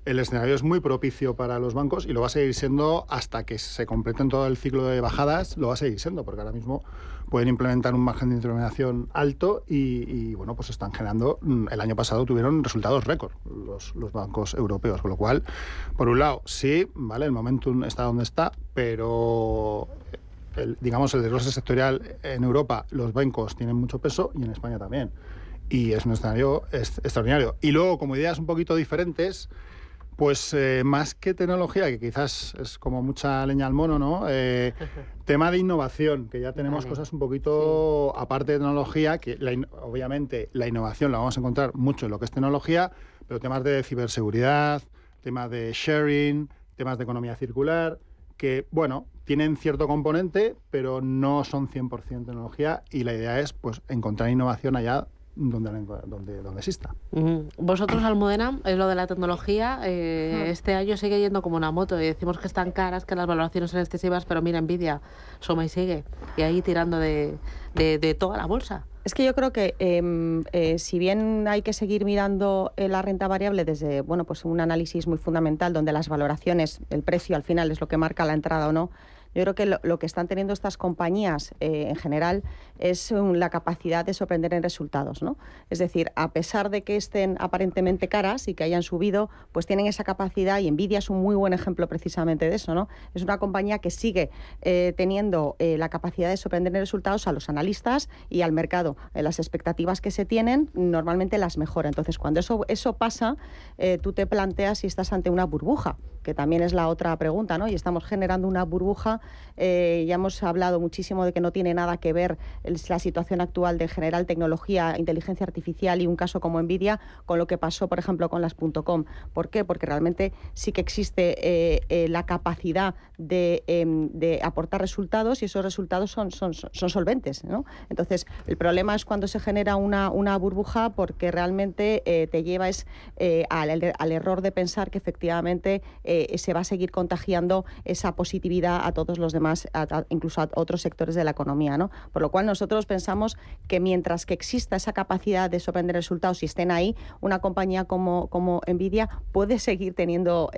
el escenario es muy propicio para los bancos y lo va a seguir siendo hasta que se complete todo el ciclo de bajadas, lo va a seguir siendo, porque ahora mismo pueden implementar un margen de intermediación alto y bueno, pues están generando, el año pasado tuvieron resultados récord los bancos europeos, con lo cual, por un lado, sí, vale, el momentum está donde está, pero el desglose sectorial en Europa, los bancos tienen mucho peso y en España también. Y es un escenario extraordinario. Y luego, como ideas un poquito diferentes, pues más que tecnología, que quizás es como mucha leña al mono, ¿no? Tema de innovación, que ya tenemos cosas un poquito, sí, aparte de tecnología, que obviamente la innovación la vamos a encontrar mucho en lo que es tecnología, pero temas de ciberseguridad, temas de sharing, temas de economía circular, que, bueno, tienen cierto componente, pero no son 100% tecnología, y la idea es pues encontrar innovación allá donde exista. Vosotros, Almudena, es lo de la tecnología, este año sigue yendo como una moto y decimos que están caras, que las valoraciones son excesivas, pero mira, Nvidia suma y sigue, y ahí tirando de toda la bolsa. Es que yo creo que si bien hay que seguir mirando la renta variable desde pues un análisis muy fundamental donde las valoraciones, el precio al final es lo que marca la entrada o no, yo creo que lo que están teniendo estas compañías en general es la capacidad de sorprender en resultados, ¿no? Es decir, a pesar de que estén aparentemente caras y que hayan subido, pues tienen esa capacidad, y Nvidia es un muy buen ejemplo precisamente de eso, ¿no? Es una compañía que sigue teniendo la capacidad de sorprender en resultados a los analistas y al mercado. Las expectativas que se tienen normalmente las mejora. Entonces, cuando eso pasa, tú te planteas si estás ante una burbuja, que también es la otra pregunta, ¿no? Y estamos generando una burbuja. Ya hemos hablado muchísimo de que no tiene nada que ver la situación actual de general tecnología, inteligencia artificial y un caso como Nvidia con lo que pasó, por ejemplo, con las .com. ¿Por qué? Porque realmente sí que existe la capacidad de aportar resultados, y esos resultados son solventes, ¿no? Entonces, el problema es cuando se genera una burbuja, porque realmente te lleva al error de pensar que efectivamente se va a seguir contagiando esa positividad a todos los demás, incluso a otros sectores de la economía, ¿no? Por lo cual nosotros pensamos que mientras que exista esa capacidad de sorprender resultados y estén ahí, una compañía como Nvidia puede seguir teniendo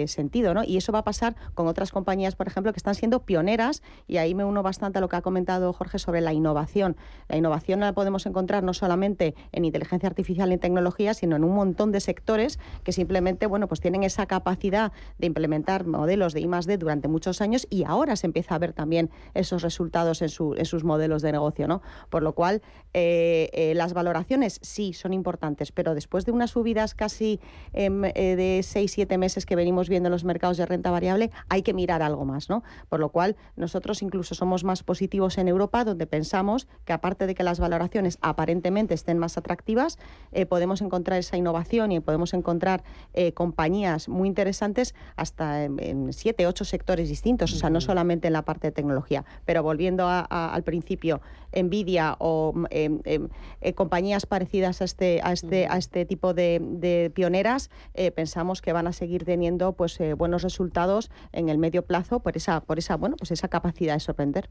sentido, ¿no? Y eso va a pasar con otras compañías, por ejemplo, que están siendo pioneras, y ahí me uno bastante a lo que ha comentado Jorge sobre la innovación. La innovación la podemos encontrar no solamente en inteligencia artificial y en tecnología, sino en un montón de sectores que simplemente, pues tienen esa capacidad de implementar modelos de I+D durante muchos años, y ahora se empieza a ver también esos resultados en sus modelos de negocio, ¿no? Por lo cual, las valoraciones sí son importantes, pero después de unas subidas casi de 6-7 meses que venimos viendo en los mercados de renta variable, hay que mirar algo más, ¿no? Por lo cual, nosotros incluso somos más positivos en Europa, donde pensamos que, aparte de que las valoraciones aparentemente estén más atractivas, podemos encontrar esa innovación y podemos encontrar compañías muy interesantes interesantes hasta en 7, 8 sectores distintos, o sea, no solamente en la parte de tecnología. Pero volviendo al principio, Nvidia o compañías parecidas a este tipo de pioneras, pensamos que van a seguir teniendo pues buenos resultados en el medio plazo por esa capacidad de sorprender.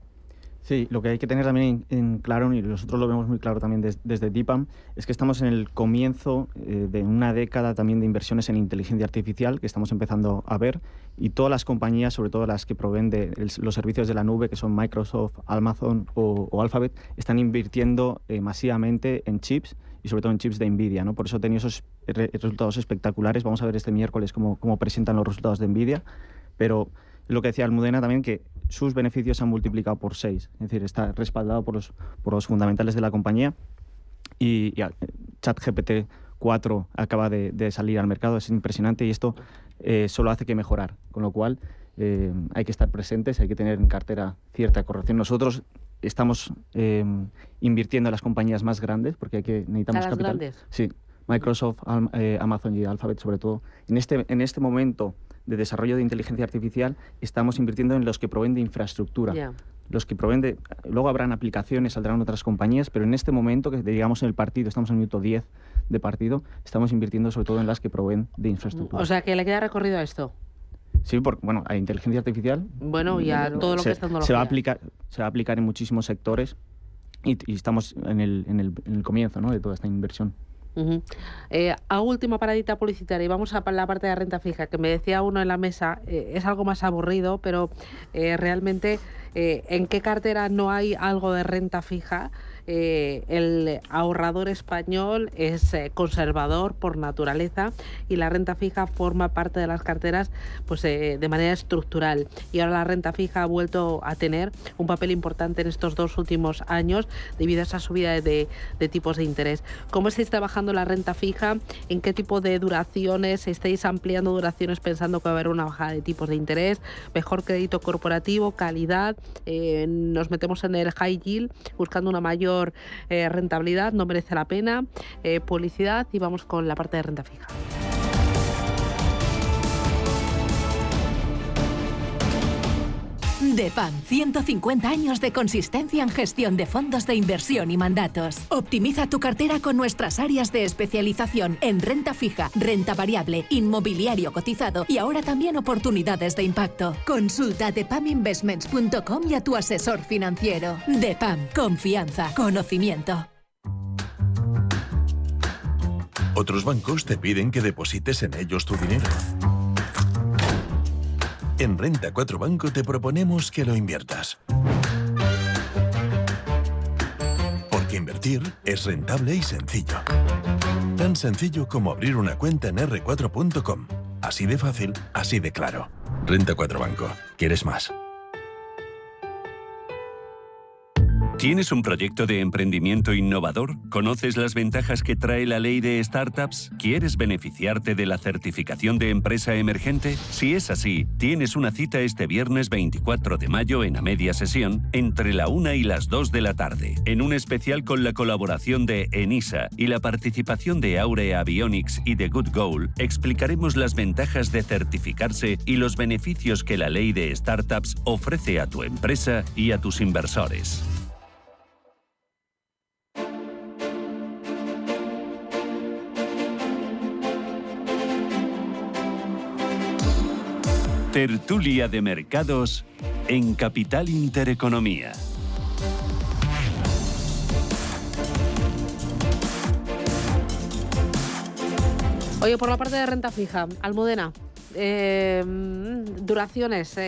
Sí, lo que hay que tener también en claro, y nosotros lo vemos muy claro también desde DIPAM, es que estamos en el comienzo de una década también de inversiones en inteligencia artificial que estamos empezando a ver, y todas las compañías, sobre todo las que proveen de los servicios de la nube, que son Microsoft, Amazon o Alphabet, están invirtiendo masivamente en chips y sobre todo en chips de Nvidia, ¿no? Por eso ha tenido esos resultados espectaculares. Vamos a ver este miércoles cómo presentan los resultados de Nvidia, pero lo que decía Almudena también, que sus beneficios se han multiplicado por 6, es decir, está respaldado por los fundamentales de la compañía, y ChatGPT 4 acaba de salir al mercado, es impresionante, y esto solo hace que mejorar, con lo cual hay que estar presentes, hay que tener en cartera cierta corrección. Nosotros estamos invirtiendo en las compañías más grandes, porque necesitamos capital. Grandes. Sí, Microsoft, Amazon y Alphabet sobre todo. En este momento de desarrollo de inteligencia artificial estamos invirtiendo en los que proveen de infraestructura. Yeah. Los que proveen de... Luego habrán aplicaciones, saldrán otras compañías, pero en este momento, que digamos en el partido, estamos en el minuto 10 de partido, estamos invirtiendo sobre todo en las que proveen de infraestructura. O sea, que le queda recorrido a esto. Sí, porque a inteligencia artificial... Bueno, y a todo lo que es tecnología. Se va a aplicar en muchísimos sectores y estamos en el comienzo, ¿no?, de toda esta inversión. A última paradita publicitaria y vamos a la parte de renta fija, que me decía uno en la mesa, es algo más aburrido, pero realmente ¿en qué cartera no hay algo de renta fija? El ahorrador español es conservador por naturaleza y la renta fija forma parte de las carteras pues de manera estructural, y ahora la renta fija ha vuelto a tener un papel importante en estos 2 últimos años debido a esa subida de tipos de interés. ¿Cómo estáis trabajando la renta fija? ¿En qué tipo de duraciones estáis ampliando duraciones pensando que va a haber una bajada de tipos de interés? ¿Mejor crédito corporativo, calidad? Nos metemos en el high yield buscando una mayor rentabilidad, no merece la pena, publicidad, y vamos con la parte de renta fija. DEPAM, 150 años de consistencia en gestión de fondos de inversión y mandatos. Optimiza tu cartera con nuestras áreas de especialización en renta fija, renta variable, inmobiliario cotizado y ahora también oportunidades de impacto. Consulta depaminvestments.com y a tu asesor financiero. DEPAM, confianza, conocimiento. Otros bancos te piden que deposites en ellos tu dinero. En Renta 4 Banco te proponemos que lo inviertas. Porque invertir es rentable y sencillo. Tan sencillo como abrir una cuenta en r4.com. Así de fácil, así de claro. Renta 4 Banco. ¿Quieres más? ¿Tienes un proyecto de emprendimiento innovador? ¿Conoces las ventajas que trae la ley de startups? ¿Quieres beneficiarte de la certificación de empresa emergente? Si es así, tienes una cita este viernes 24 de mayo en A Media Sesión, entre la 1 y las 2 de la tarde, en un especial con la colaboración de Enisa y la participación de Aurea Avionics y de Good Goal. Explicaremos las ventajas de certificarse y los beneficios que la ley de startups ofrece a tu empresa y a tus inversores. Tertulia de mercados en Capital Intereconomía. Oye, por la parte de renta fija, Almudena, duraciones,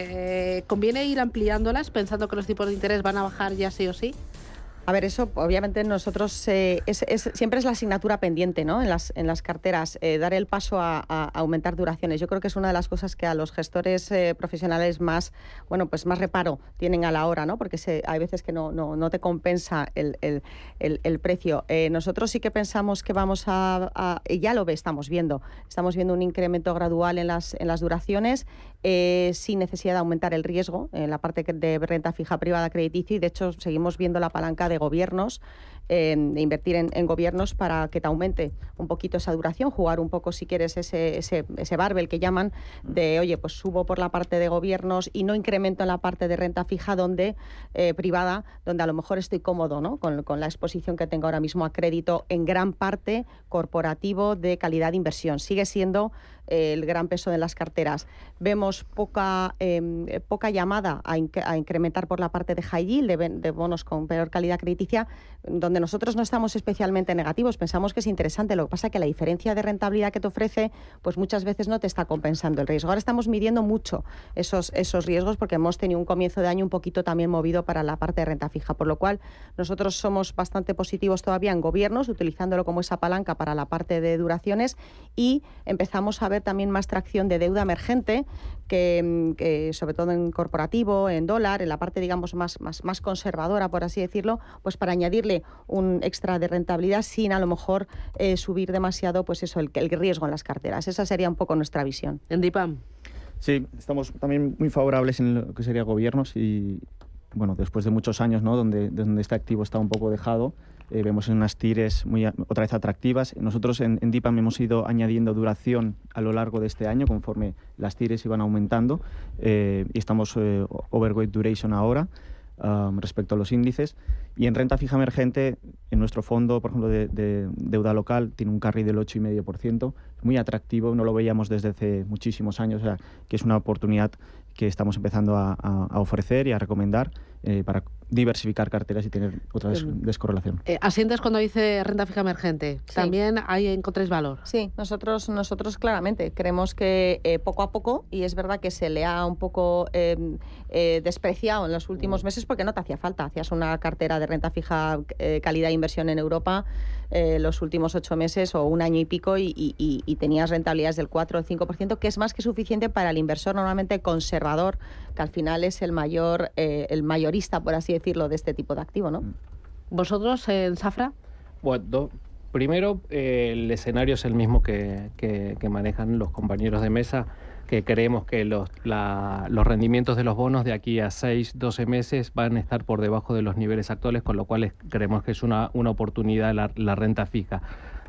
¿conviene ir ampliándolas pensando que los tipos de interés van a bajar ya sí o sí? A ver, eso obviamente nosotros siempre es la asignatura pendiente, ¿no?, en las carteras, dar el paso a aumentar duraciones. Yo creo que es una de las cosas que a los gestores profesionales más reparo tienen a la hora, ¿no?, porque hay veces que no te compensa el precio. Nosotros sí que pensamos que vamos ya estamos viendo un incremento gradual en las duraciones, sin necesidad de aumentar el riesgo en la parte de renta fija privada crediticia, y de hecho seguimos viendo la palanca de de gobiernos, de invertir en gobiernos para que te aumente un poquito esa duración, jugar un poco, si quieres, ese barbell que llaman, de, oye, pues subo por la parte de gobiernos y no incremento en la parte de renta fija privada, donde a lo mejor estoy cómodo, ¿no? Con la exposición que tengo ahora mismo a crédito, en gran parte corporativo de calidad de inversión. Sigue siendo el gran peso de las carteras. Vemos poca llamada a incrementar por la parte de high yield, de bonos con peor calidad crediticia, donde nosotros no estamos especialmente negativos, pensamos que es interesante. Lo que pasa es que la diferencia de rentabilidad que te ofrece, pues muchas veces no te está compensando el riesgo. Ahora estamos midiendo mucho esos riesgos, porque hemos tenido un comienzo de año un poquito también movido para la parte de renta fija, por lo cual nosotros somos bastante positivos todavía en gobiernos, utilizándolo como esa palanca para la parte de duraciones, y empezamos a ver también más tracción de deuda emergente, que sobre todo en corporativo, en dólar, en la parte, digamos, más conservadora, por así decirlo, pues para añadirle un extra de rentabilidad sin a lo mejor subir demasiado, pues eso, el riesgo en las carteras. Esa sería un poco nuestra visión. En DIPAM. Sí, estamos también muy favorables en lo que sería gobiernos y, bueno, después de muchos años, ¿no?, donde este activo está un poco dejado, vemos unas TIRs otra vez atractivas. Nosotros en DIPAM hemos ido añadiendo duración a lo largo de este año conforme las TIRs iban aumentando, y estamos overweight duration ahora respecto a los índices. Y en renta fija emergente, en nuestro fondo, por ejemplo, de deuda local, tiene un carry del 8,5%, muy atractivo, no lo veíamos desde hace muchísimos años, o sea, que es una oportunidad que estamos empezando a ofrecer y a recomendar para diversificar carteras y tener otra descorrelación. ¿Asientes cuando dice renta fija emergente? Sí. ¿También ahí encontráis valor? Sí, nosotros claramente creemos que poco a poco, y es verdad que se le ha un poco despreciado en los últimos meses porque no te hacía falta. Hacías una cartera de renta fija calidad de inversión en Europa los últimos 8 meses o un año y pico y tenías rentabilidades del 4 o el 5%, que es más que suficiente para el inversor normalmente conservador, que al final es el mayorista, por así decirlo, de este tipo de activo, ¿no? ¿Vosotros en Safra? Bueno, primero, el escenario es el mismo que manejan los compañeros de mesa, que creemos que los rendimientos de los bonos de aquí a 6-12 meses van a estar por debajo de los niveles actuales, con lo cual creemos que es una oportunidad la renta fija.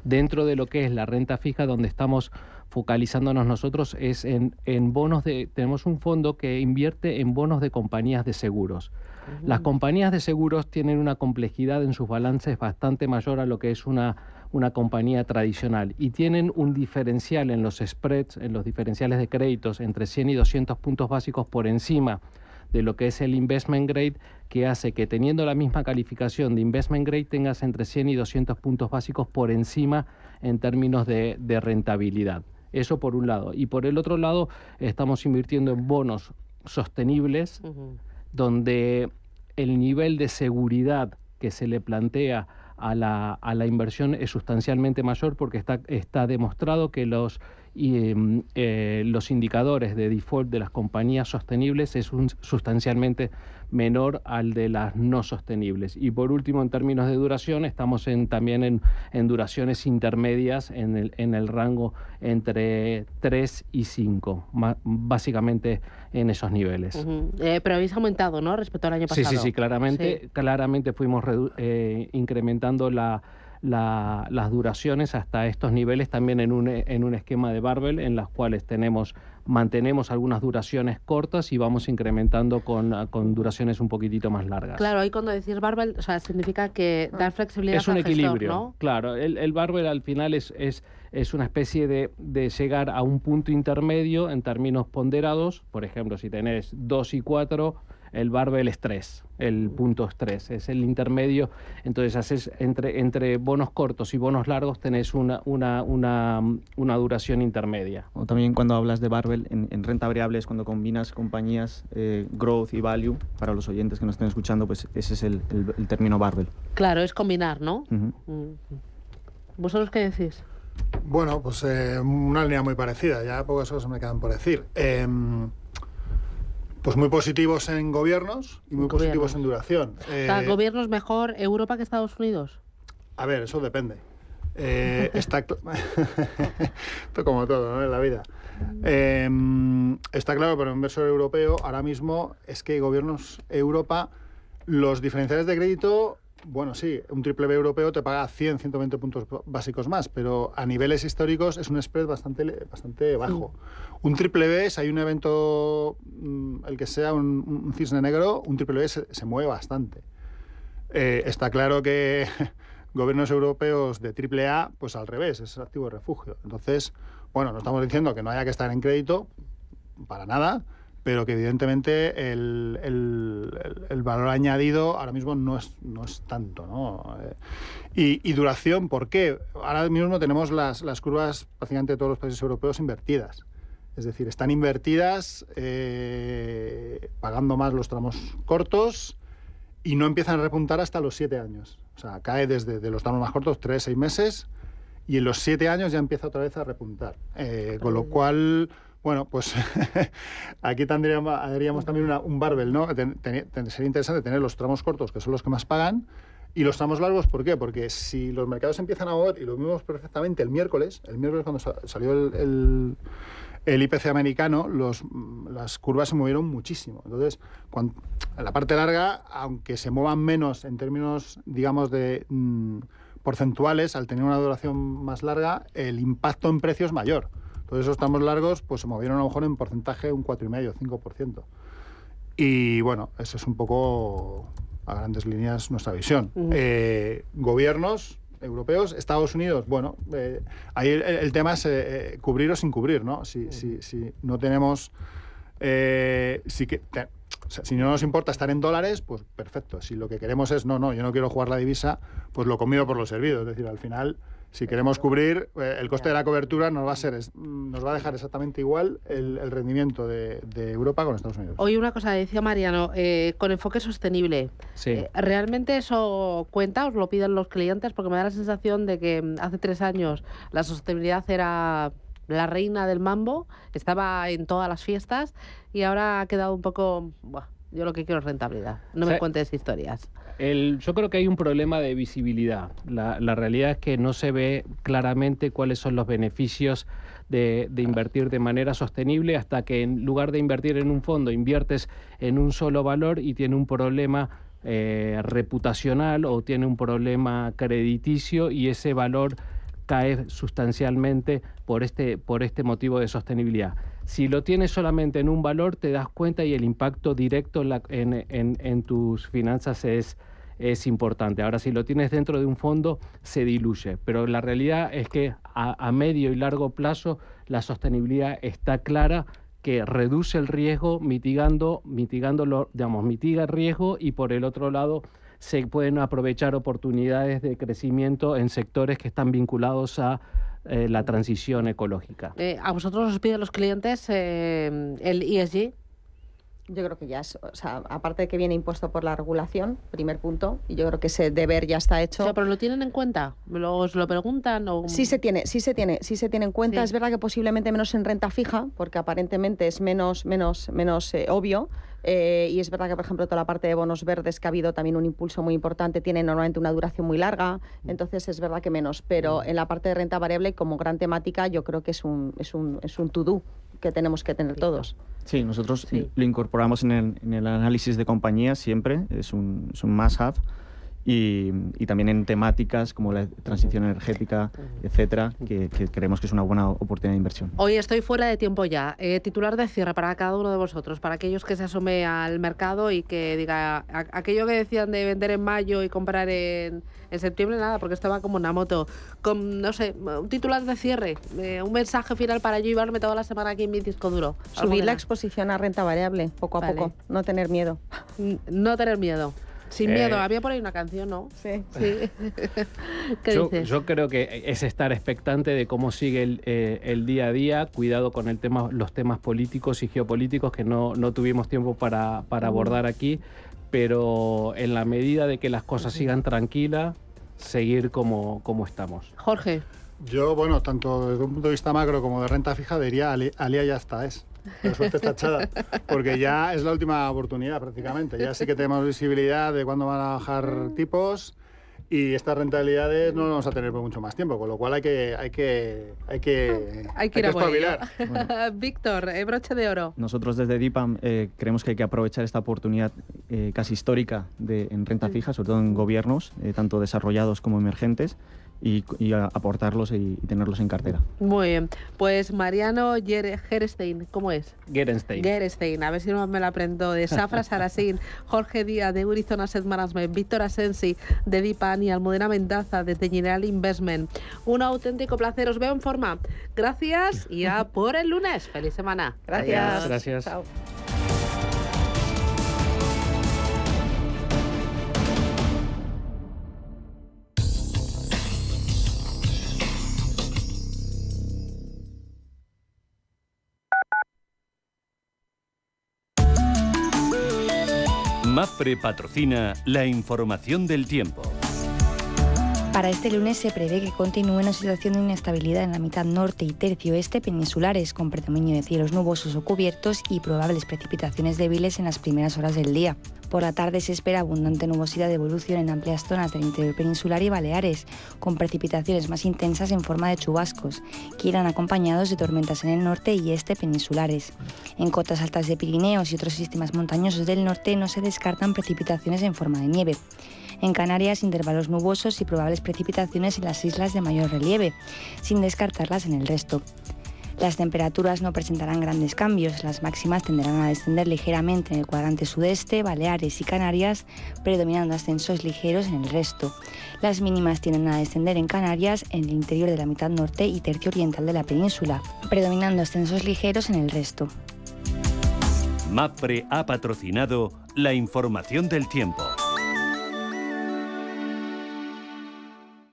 Dentro de lo que es la renta fija, donde estamos focalizándonos nosotros es en bonos tenemos un fondo que invierte en bonos de compañías de seguros. Las compañías de seguros tienen una complejidad en sus balances bastante mayor a lo que es una compañía tradicional, y tienen un diferencial en los spreads, en los diferenciales de créditos entre 100 y 200 puntos básicos por encima de lo que es el investment grade, que hace que, teniendo la misma calificación de investment grade, tengas entre 100 y 200 puntos básicos por encima en términos de rentabilidad. Eso por un lado. Y por el otro lado, estamos invirtiendo en bonos sostenibles, donde el nivel de seguridad que se le plantea a la inversión es sustancialmente mayor, porque está demostrado que los indicadores de default de las compañías sostenibles es sustancialmente menor al de las no sostenibles. Y por último, en términos de duración, estamos también en duraciones intermedias en el rango entre 3 y 5, básicamente en esos niveles. Pero habéis aumentado, ¿no?, respecto al año pasado. Sí, claramente fuimos incrementando las duraciones hasta estos niveles, también en un esquema de barbell, en las cuales mantenemos algunas duraciones cortas y vamos incrementando con duraciones un poquitito más largas. Claro, ahí cuando decís barbell, o sea, significa que dar flexibilidad es un al equilibrio, gestor, ¿no? Claro, el barbell al final es una especie de llegar a un punto intermedio en términos ponderados. Por ejemplo, si tenés 2 y 4, el barbell es 3, el punto es 3, es el intermedio. Entonces haces entre bonos cortos y bonos largos tenés una duración intermedia. O también cuando hablas de barbell en renta variable es cuando combinas compañías growth y value. Para los oyentes que nos estén escuchando, pues ese es el término barbell. Claro, es combinar, ¿no? ¿Vosotros qué decís? Bueno, pues una línea muy parecida, ya pocas cosas me quedan por decir. Pues muy positivos en gobiernos y muy positivos en duración. ¿Gobiernos mejor Europa que Estados Unidos? A ver, eso depende. Esto como todo, ¿no?, en la vida. Está claro, pero en el inversor europeo ahora mismo es que gobiernos Europa, los diferenciales de crédito Bueno, sí, un triple B europeo te paga 100, 120 puntos básicos más, pero a niveles históricos es un spread bastante bajo. Un triple B, si hay un evento, el que sea un cisne negro, un triple B se mueve bastante. Está claro que gobiernos europeos de triple A, pues al revés, es activo de refugio. Entonces, bueno, no estamos diciendo que no haya que estar en crédito, para nada, pero que evidentemente el valor añadido ahora mismo no es tanto, ¿no? Y duración, ¿por qué? Ahora mismo tenemos las curvas prácticamente de todos los países europeos invertidas. Es decir, están invertidas pagando más los tramos cortos y no empiezan a repuntar hasta los 7 años. O sea, cae desde los tramos más cortos 3, 6 meses y en los 7 años ya empieza otra vez a repuntar. Con lo cual... Bueno, pues aquí tendríamos también un barbell, ¿no? Sería interesante tener los tramos cortos, que son los que más pagan, y los tramos largos, ¿por qué? Porque si los mercados empiezan a mover, y lo vimos perfectamente el miércoles cuando salió el IPC americano, las curvas se movieron muchísimo. Entonces, en la parte larga, aunque se muevan menos en términos, digamos, de porcentuales, al tener una duración más larga, el impacto en precio es mayor. Entonces esos tramos largos pues se movieron a lo mejor en porcentaje un 4,5, 5%. Y bueno, eso es un poco, a grandes líneas, nuestra visión. Gobiernos europeos, Estados Unidos, bueno, ahí el tema es cubrir o sin cubrir, ¿no? Si no tenemos... si no nos importa estar en dólares, pues perfecto. Si lo que queremos es, yo no quiero jugar la divisa, pues lo comido por lo servido. Es decir, al final... Si queremos cubrir, el coste de la cobertura nos va a dejar exactamente igual el rendimiento de Europa con Estados Unidos. Oye, una cosa, decía Mariano, con enfoque sostenible. Sí. ¿Realmente eso cuenta? ¿Os lo piden los clientes? Porque me da la sensación de que hace 3 años la sostenibilidad era la reina del mambo, estaba en todas las fiestas y ahora ha quedado un poco... yo lo que quiero es rentabilidad. No me cuentes historias. Yo creo que hay un problema de visibilidad. La realidad es que no se ve claramente cuáles son los beneficios de invertir de manera sostenible hasta que en lugar de invertir en un fondo, inviertes en un solo valor y tiene un problema reputacional o tiene un problema crediticio y ese valor cae sustancialmente por este motivo de sostenibilidad. Si lo tienes solamente en un valor, te das cuenta y el impacto directo en tus finanzas es importante. Ahora, si lo tienes dentro de un fondo, se diluye. Pero la realidad es que a medio y largo plazo la sostenibilidad está clara, que reduce el riesgo, mitiga el riesgo y por el otro lado se pueden aprovechar oportunidades de crecimiento en sectores que están vinculados a la transición ecológica. ¿A vosotros os piden los clientes el ESG? Yo creo que ya es, o sea, aparte de que viene impuesto por la regulación, primer punto, y yo creo que ese deber ya está hecho. O sea, ¿pero lo tienen en cuenta? ¿Os lo preguntan? O... Sí se tiene en cuenta. Sí. Es verdad que posiblemente menos en renta fija, porque aparentemente es menos obvio. Y es verdad que, por ejemplo, toda la parte de bonos verdes, que ha habido también un impulso muy importante, tiene normalmente una duración muy larga, entonces es verdad que menos. Pero en la parte de renta variable, como gran temática, yo creo que es un to-do que tenemos que tener todos. Sí, nosotros lo incorporamos en el análisis de compañías siempre, es un must-have. Y también en temáticas como la transición energética, etcétera, que creemos que es una buena oportunidad de inversión. Hoy estoy fuera de tiempo ya. Titular de cierre para cada uno de vosotros, para aquellos que se asome al mercado y que diga aquello que decían de vender en mayo y comprar en septiembre, nada, porque esto va como una moto. No sé, un titular de cierre, un mensaje final para yo llevarme toda la semana aquí en mi disco duro. Subir la exposición a renta variable, poco a poco, no tener miedo. No tener miedo. Sin miedo, había por ahí una canción, ¿no? Sí. ¿Qué dices? Yo creo que es estar expectante de cómo sigue el día a día, cuidado con los temas políticos y geopolíticos que no tuvimos tiempo para abordar aquí, pero en la medida de que las cosas sigan tranquilas, seguir como estamos. Jorge. Yo, tanto desde un punto de vista macro como de renta fija, diría Alia ya está, La suerte está echada, porque ya es la última oportunidad prácticamente. Ya sí que tenemos visibilidad de cuándo van a bajar tipos y estas rentabilidades no las vamos a tener por mucho más tiempo, con lo cual hay que espabilar. Bueno. Víctor, broche de oro. Nosotros desde DIPAM creemos que hay que aprovechar esta oportunidad casi histórica en renta fija, sobre todo en gobiernos, tanto desarrollados como emergentes, y aportarlos y tenerlos en cartera. Muy bien. Pues Mariano Gerstein, ¿cómo es? Gerstein, a ver si no me lo aprendo, de Safra Sarasín, Jorge Díaz de Urizon Asset Management, Víctor Asensi de DIPAM y Almudena Mendaza de General Investment. Un auténtico placer, os veo en forma. Gracias y a por el lunes. Feliz semana. Gracias. Gracias. Chao. MAPFRE patrocina la información del tiempo. Para este lunes se prevé que continúe una situación de inestabilidad en la mitad norte y tercio oeste peninsulares, con predominio de cielos nubosos o cubiertos y probables precipitaciones débiles en las primeras horas del día. Por la tarde se espera abundante nubosidad de evolución en amplias zonas del interior peninsular y Baleares, con precipitaciones más intensas en forma de chubascos, que irán acompañados de tormentas en el norte y este peninsulares. En cotas altas de Pirineos y otros sistemas montañosos del norte no se descartan precipitaciones en forma de nieve. En Canarias, intervalos nubosos y probables precipitaciones en las islas de mayor relieve, sin descartarlas en el resto. Las temperaturas no presentarán grandes cambios, las máximas tenderán a descender ligeramente en el cuadrante sudeste, Baleares y Canarias, predominando ascensos ligeros en el resto. Las mínimas tienden a descender en Canarias, en el interior de la mitad norte y tercio oriental de la península, predominando ascensos ligeros en el resto. MAPFRE ha patrocinado la información del tiempo.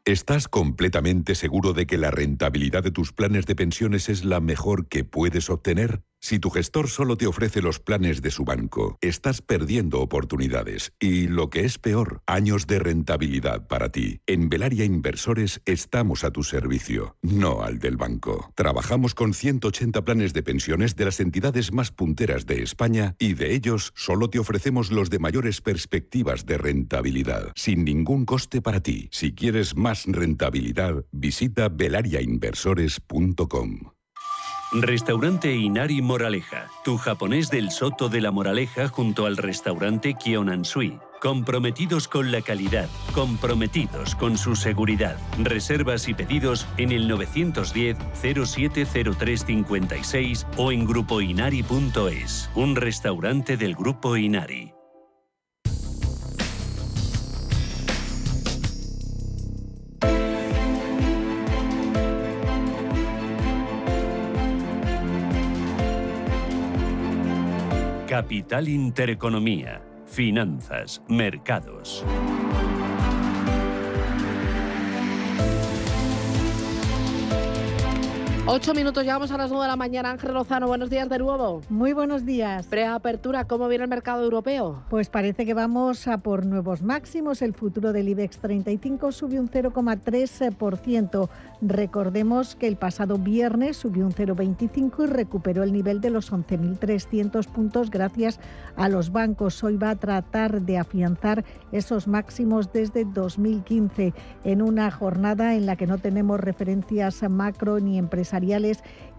¿Estás completamente seguro de que la rentabilidad de tus planes de pensiones es la mejor que puedes obtener? Si tu gestor solo te ofrece los planes de su banco, estás perdiendo oportunidades y, lo que es peor, años de rentabilidad para ti. En Velaria Inversores estamos a tu servicio, no al del banco. Trabajamos con 180 planes de pensiones de las entidades más punteras de España y de ellos solo te ofrecemos los de mayores perspectivas de rentabilidad, sin ningún coste para ti. Si quieres más rentabilidad, visita velariainversores.com. Restaurante Inari Moraleja, tu japonés del Soto de la Moraleja junto al restaurante Kyonansui. Comprometidos con la calidad, comprometidos con su seguridad. Reservas y pedidos en el 910-070356 o en grupoinari.es. Un restaurante del Grupo Inari. Capital Intereconomía. Finanzas, mercados. 8 minutos, llegamos a las 9 de la mañana. Ángel Lozano, buenos días de nuevo. Muy buenos días. Preapertura, ¿cómo viene el mercado europeo? Pues parece que vamos a por nuevos máximos. El futuro del IBEX 35 subió un 0,3%. Recordemos que el pasado viernes subió un 0,25% y recuperó el nivel de los 11.300 puntos gracias a los bancos. Hoy va a tratar de afianzar esos máximos desde 2015 en una jornada en la que no tenemos referencias macro ni empresariales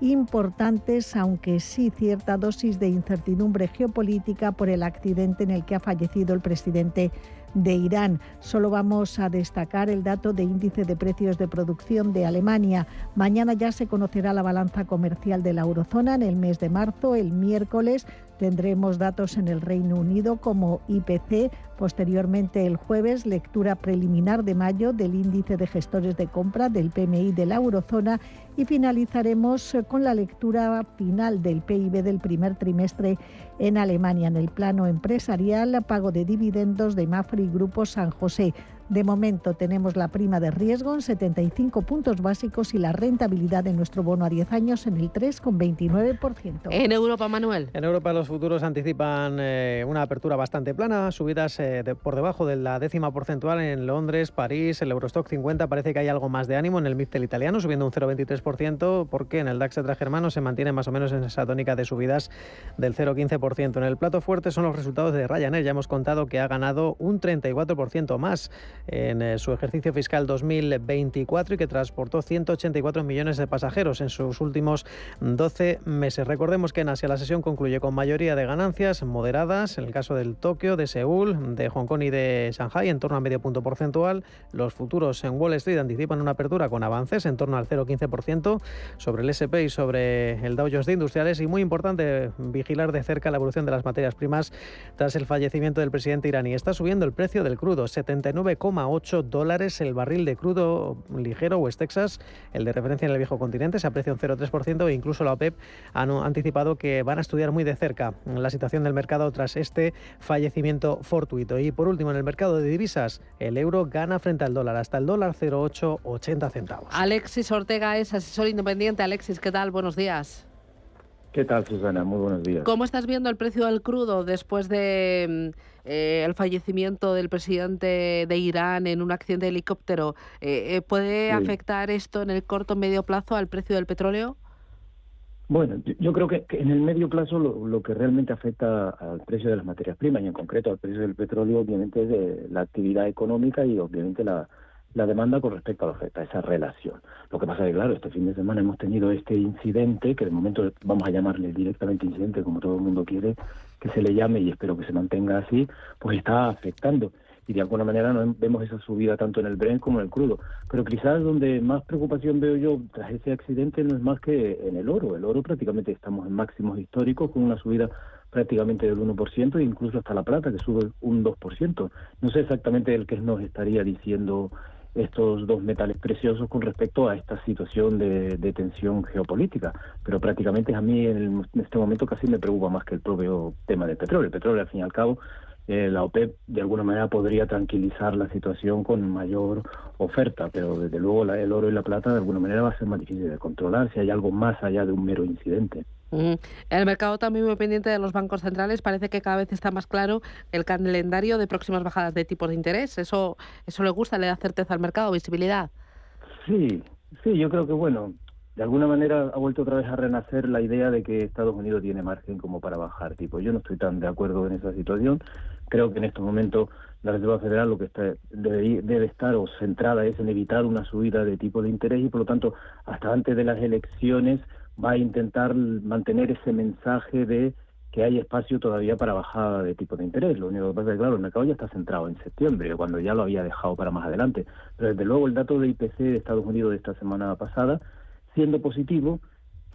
importantes, aunque sí cierta dosis de incertidumbre geopolítica por el accidente en el que ha fallecido el presidente de Irán. Solo vamos a destacar el dato de índice de precios de producción de Alemania. Mañana ya se conocerá la balanza comercial de la eurozona en el mes de marzo. El miércoles tendremos datos en el Reino Unido como IPC. Posteriormente, el jueves, lectura preliminar de mayo del índice de gestores de compra del PMI de la eurozona y finalizaremos con la lectura final del PIB del primer trimestre en Alemania. En el plano empresarial, pago de dividendos de Mapfre y Grupo San José. De momento tenemos la prima de riesgo en 75 puntos básicos y la rentabilidad de nuestro bono a 10 años en el 3,29%. En Europa, Manuel. En Europa los futuros anticipan una apertura bastante plana, subidas por debajo de la décima porcentual en Londres, París, el Eurostock 50 parece que hay algo más de ánimo en el MIPCEL italiano, subiendo un 0,23%, porque en el DAX germano se mantiene más o menos en esa tónica de subidas del 0,15%. En el plato fuerte son los resultados de Ryanair, ya hemos contado que ha ganado un 34% más. en su ejercicio fiscal 2024 y que transportó 184 millones de pasajeros en sus últimos 12 meses. Recordemos que en Asia la sesión concluye con mayoría de ganancias moderadas, en el caso del Tokio, de Seúl, de Hong Kong y de Shanghai, en torno a medio punto porcentual. Los futuros en Wall Street anticipan una apertura con avances en torno al 0,15% sobre el S&P y sobre el Dow Jones de Industriales, y muy importante vigilar de cerca la evolución de las materias primas tras el fallecimiento del presidente iraní. Está subiendo el precio del crudo, $79,8 el barril de crudo ligero West Texas, el de referencia en el viejo continente, se aprecia un 0,3%, e incluso la OPEP ha anticipado que van a estudiar muy de cerca la situación del mercado tras este fallecimiento fortuito. Y por último, en el mercado de divisas, el euro gana frente al dólar, hasta el dólar 0,880 centavos. Alexis Ortega es asesor independiente. Alexis, ¿qué tal? Buenos días. ¿Qué tal, Susana? Muy buenos días. ¿Cómo estás viendo el precio del crudo después de el fallecimiento del presidente de Irán en un accidente de helicóptero? ¿Puede afectar esto en el corto o medio plazo al precio del petróleo? Bueno, yo creo que en el medio plazo lo que realmente afecta al precio de las materias primas y en concreto al precio del petróleo, obviamente, es de la actividad económica y obviamente la demanda con respecto a la oferta, esa relación. Lo que pasa es que, claro, este fin de semana hemos tenido este incidente, que de momento vamos a llamarle directamente incidente, como todo el mundo quiere que se le llame, y espero que se mantenga así, pues está afectando. Y de alguna manera no vemos esa subida tanto en el Brent como en el crudo. Pero quizás donde más preocupación veo yo tras ese accidente no es más que en el oro. El oro prácticamente estamos en máximos históricos, con una subida prácticamente del 1%, e incluso hasta la plata, que sube un 2%. No sé exactamente el que nos estaría diciendo estos dos metales preciosos con respecto a esta situación de tensión geopolítica, pero prácticamente a mí en este momento casi me preocupa más que el propio tema del petróleo. El petróleo, al fin y al cabo, la OPEP de alguna manera podría tranquilizar la situación con mayor oferta, pero desde luego el oro y la plata de alguna manera va a ser más difícil de controlar si hay algo más allá de un mero incidente. El mercado también muy pendiente de los bancos centrales. Parece que cada vez está más claro el calendario de próximas bajadas de tipos de interés. Eso le gusta, le da certeza al mercado, visibilidad. Sí, yo creo que de alguna manera ha vuelto otra vez a renacer la idea de que Estados Unidos tiene margen como para bajar tipos. Yo no estoy tan de acuerdo en esa situación. Creo que en estos momentos la Reserva Federal lo que debe estar o centrada es en evitar una subida de tipo de interés, y por lo tanto hasta antes de las elecciones va a intentar mantener ese mensaje de que hay espacio todavía para bajada de tipo de interés. Lo único que pasa es que, claro, el mercado ya está centrado en septiembre, cuando ya lo había dejado para más adelante. Pero desde luego el dato de IPC de Estados Unidos de esta semana pasada, siendo positivo,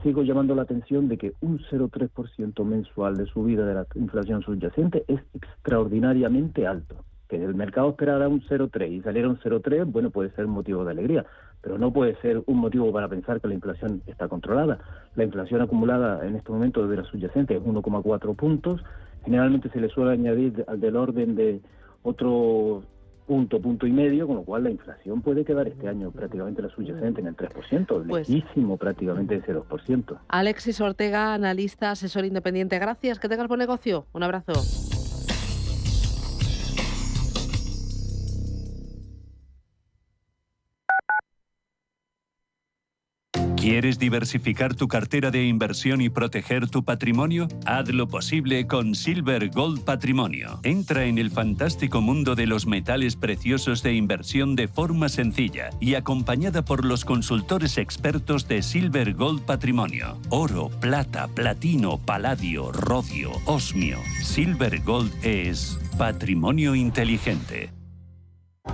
sigo llamando la atención de que un 0,3% mensual de subida de la inflación subyacente es extraordinariamente alto. Que el mercado esperara un 0,3 y saliera un 0,3, bueno, puede ser un motivo de alegría, pero no puede ser un motivo para pensar que la inflación está controlada. La inflación acumulada en este momento de la subyacente es 1,4 puntos. Generalmente se le suele añadir del orden de otro punto y medio, con lo cual la inflación puede quedar este año prácticamente la subyacente en el 3%, lejísimo prácticamente de ese 2%. Alexis Ortega, analista, asesor independiente. Gracias, que tengas buen negocio. Un abrazo. ¿Quieres diversificar tu cartera de inversión y proteger tu patrimonio? Haz lo posible con Silver Gold Patrimonio. Entra en el fantástico mundo de los metales preciosos de inversión de forma sencilla y acompañada por los consultores expertos de Silver Gold Patrimonio. Oro, plata, platino, paladio, rodio, osmio. Silver Gold es patrimonio inteligente.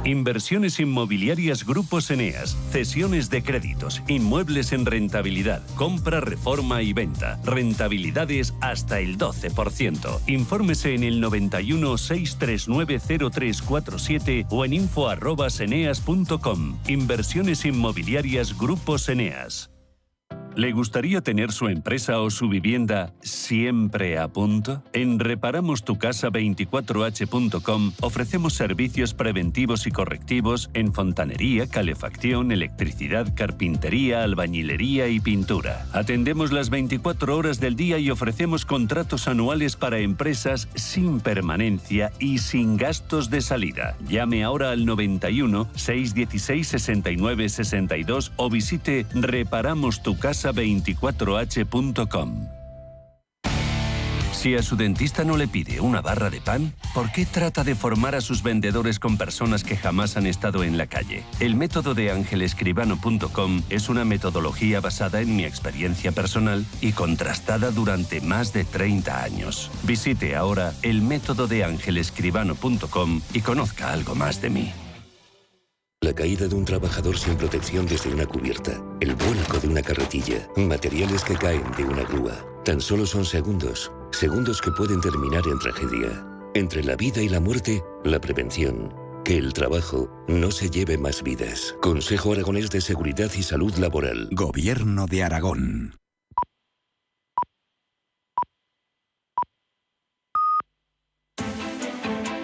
Inversiones inmobiliarias Grupos Eneas, cesiones de créditos, inmuebles en rentabilidad, compra, reforma y venta, rentabilidades hasta el 12%. Infórmese en el 91 639 0347 o en info@eneas.com. Inversiones inmobiliarias Grupos Eneas. ¿Le gustaría tener su empresa o su vivienda siempre a punto? En reparamostucasa24h.com ofrecemos servicios preventivos y correctivos en fontanería, calefacción, electricidad, carpintería, albañilería y pintura. Atendemos las 24 horas del día y ofrecemos contratos anuales para empresas sin permanencia y sin gastos de salida. Llame ahora al 91 616 69 62 o visite reparamostucasa24h.com. Si a su dentista no le pide una barra de pan, ¿por qué trata de formar a sus vendedores con personas que jamás han estado en la calle? El método de angelescribano.com es una metodología basada en mi experiencia personal y contrastada durante más de 30 años. Visite ahora el método de angelescribano.com y conozca algo más de mí. La caída de un trabajador sin protección desde una cubierta, el vuelco de una carretilla, materiales que caen de una grúa. Tan solo son segundos, segundos que pueden terminar en tragedia. Entre la vida y la muerte, la prevención. Que el trabajo no se lleve más vidas. Consejo Aragonés de Seguridad y Salud Laboral. Gobierno de Aragón.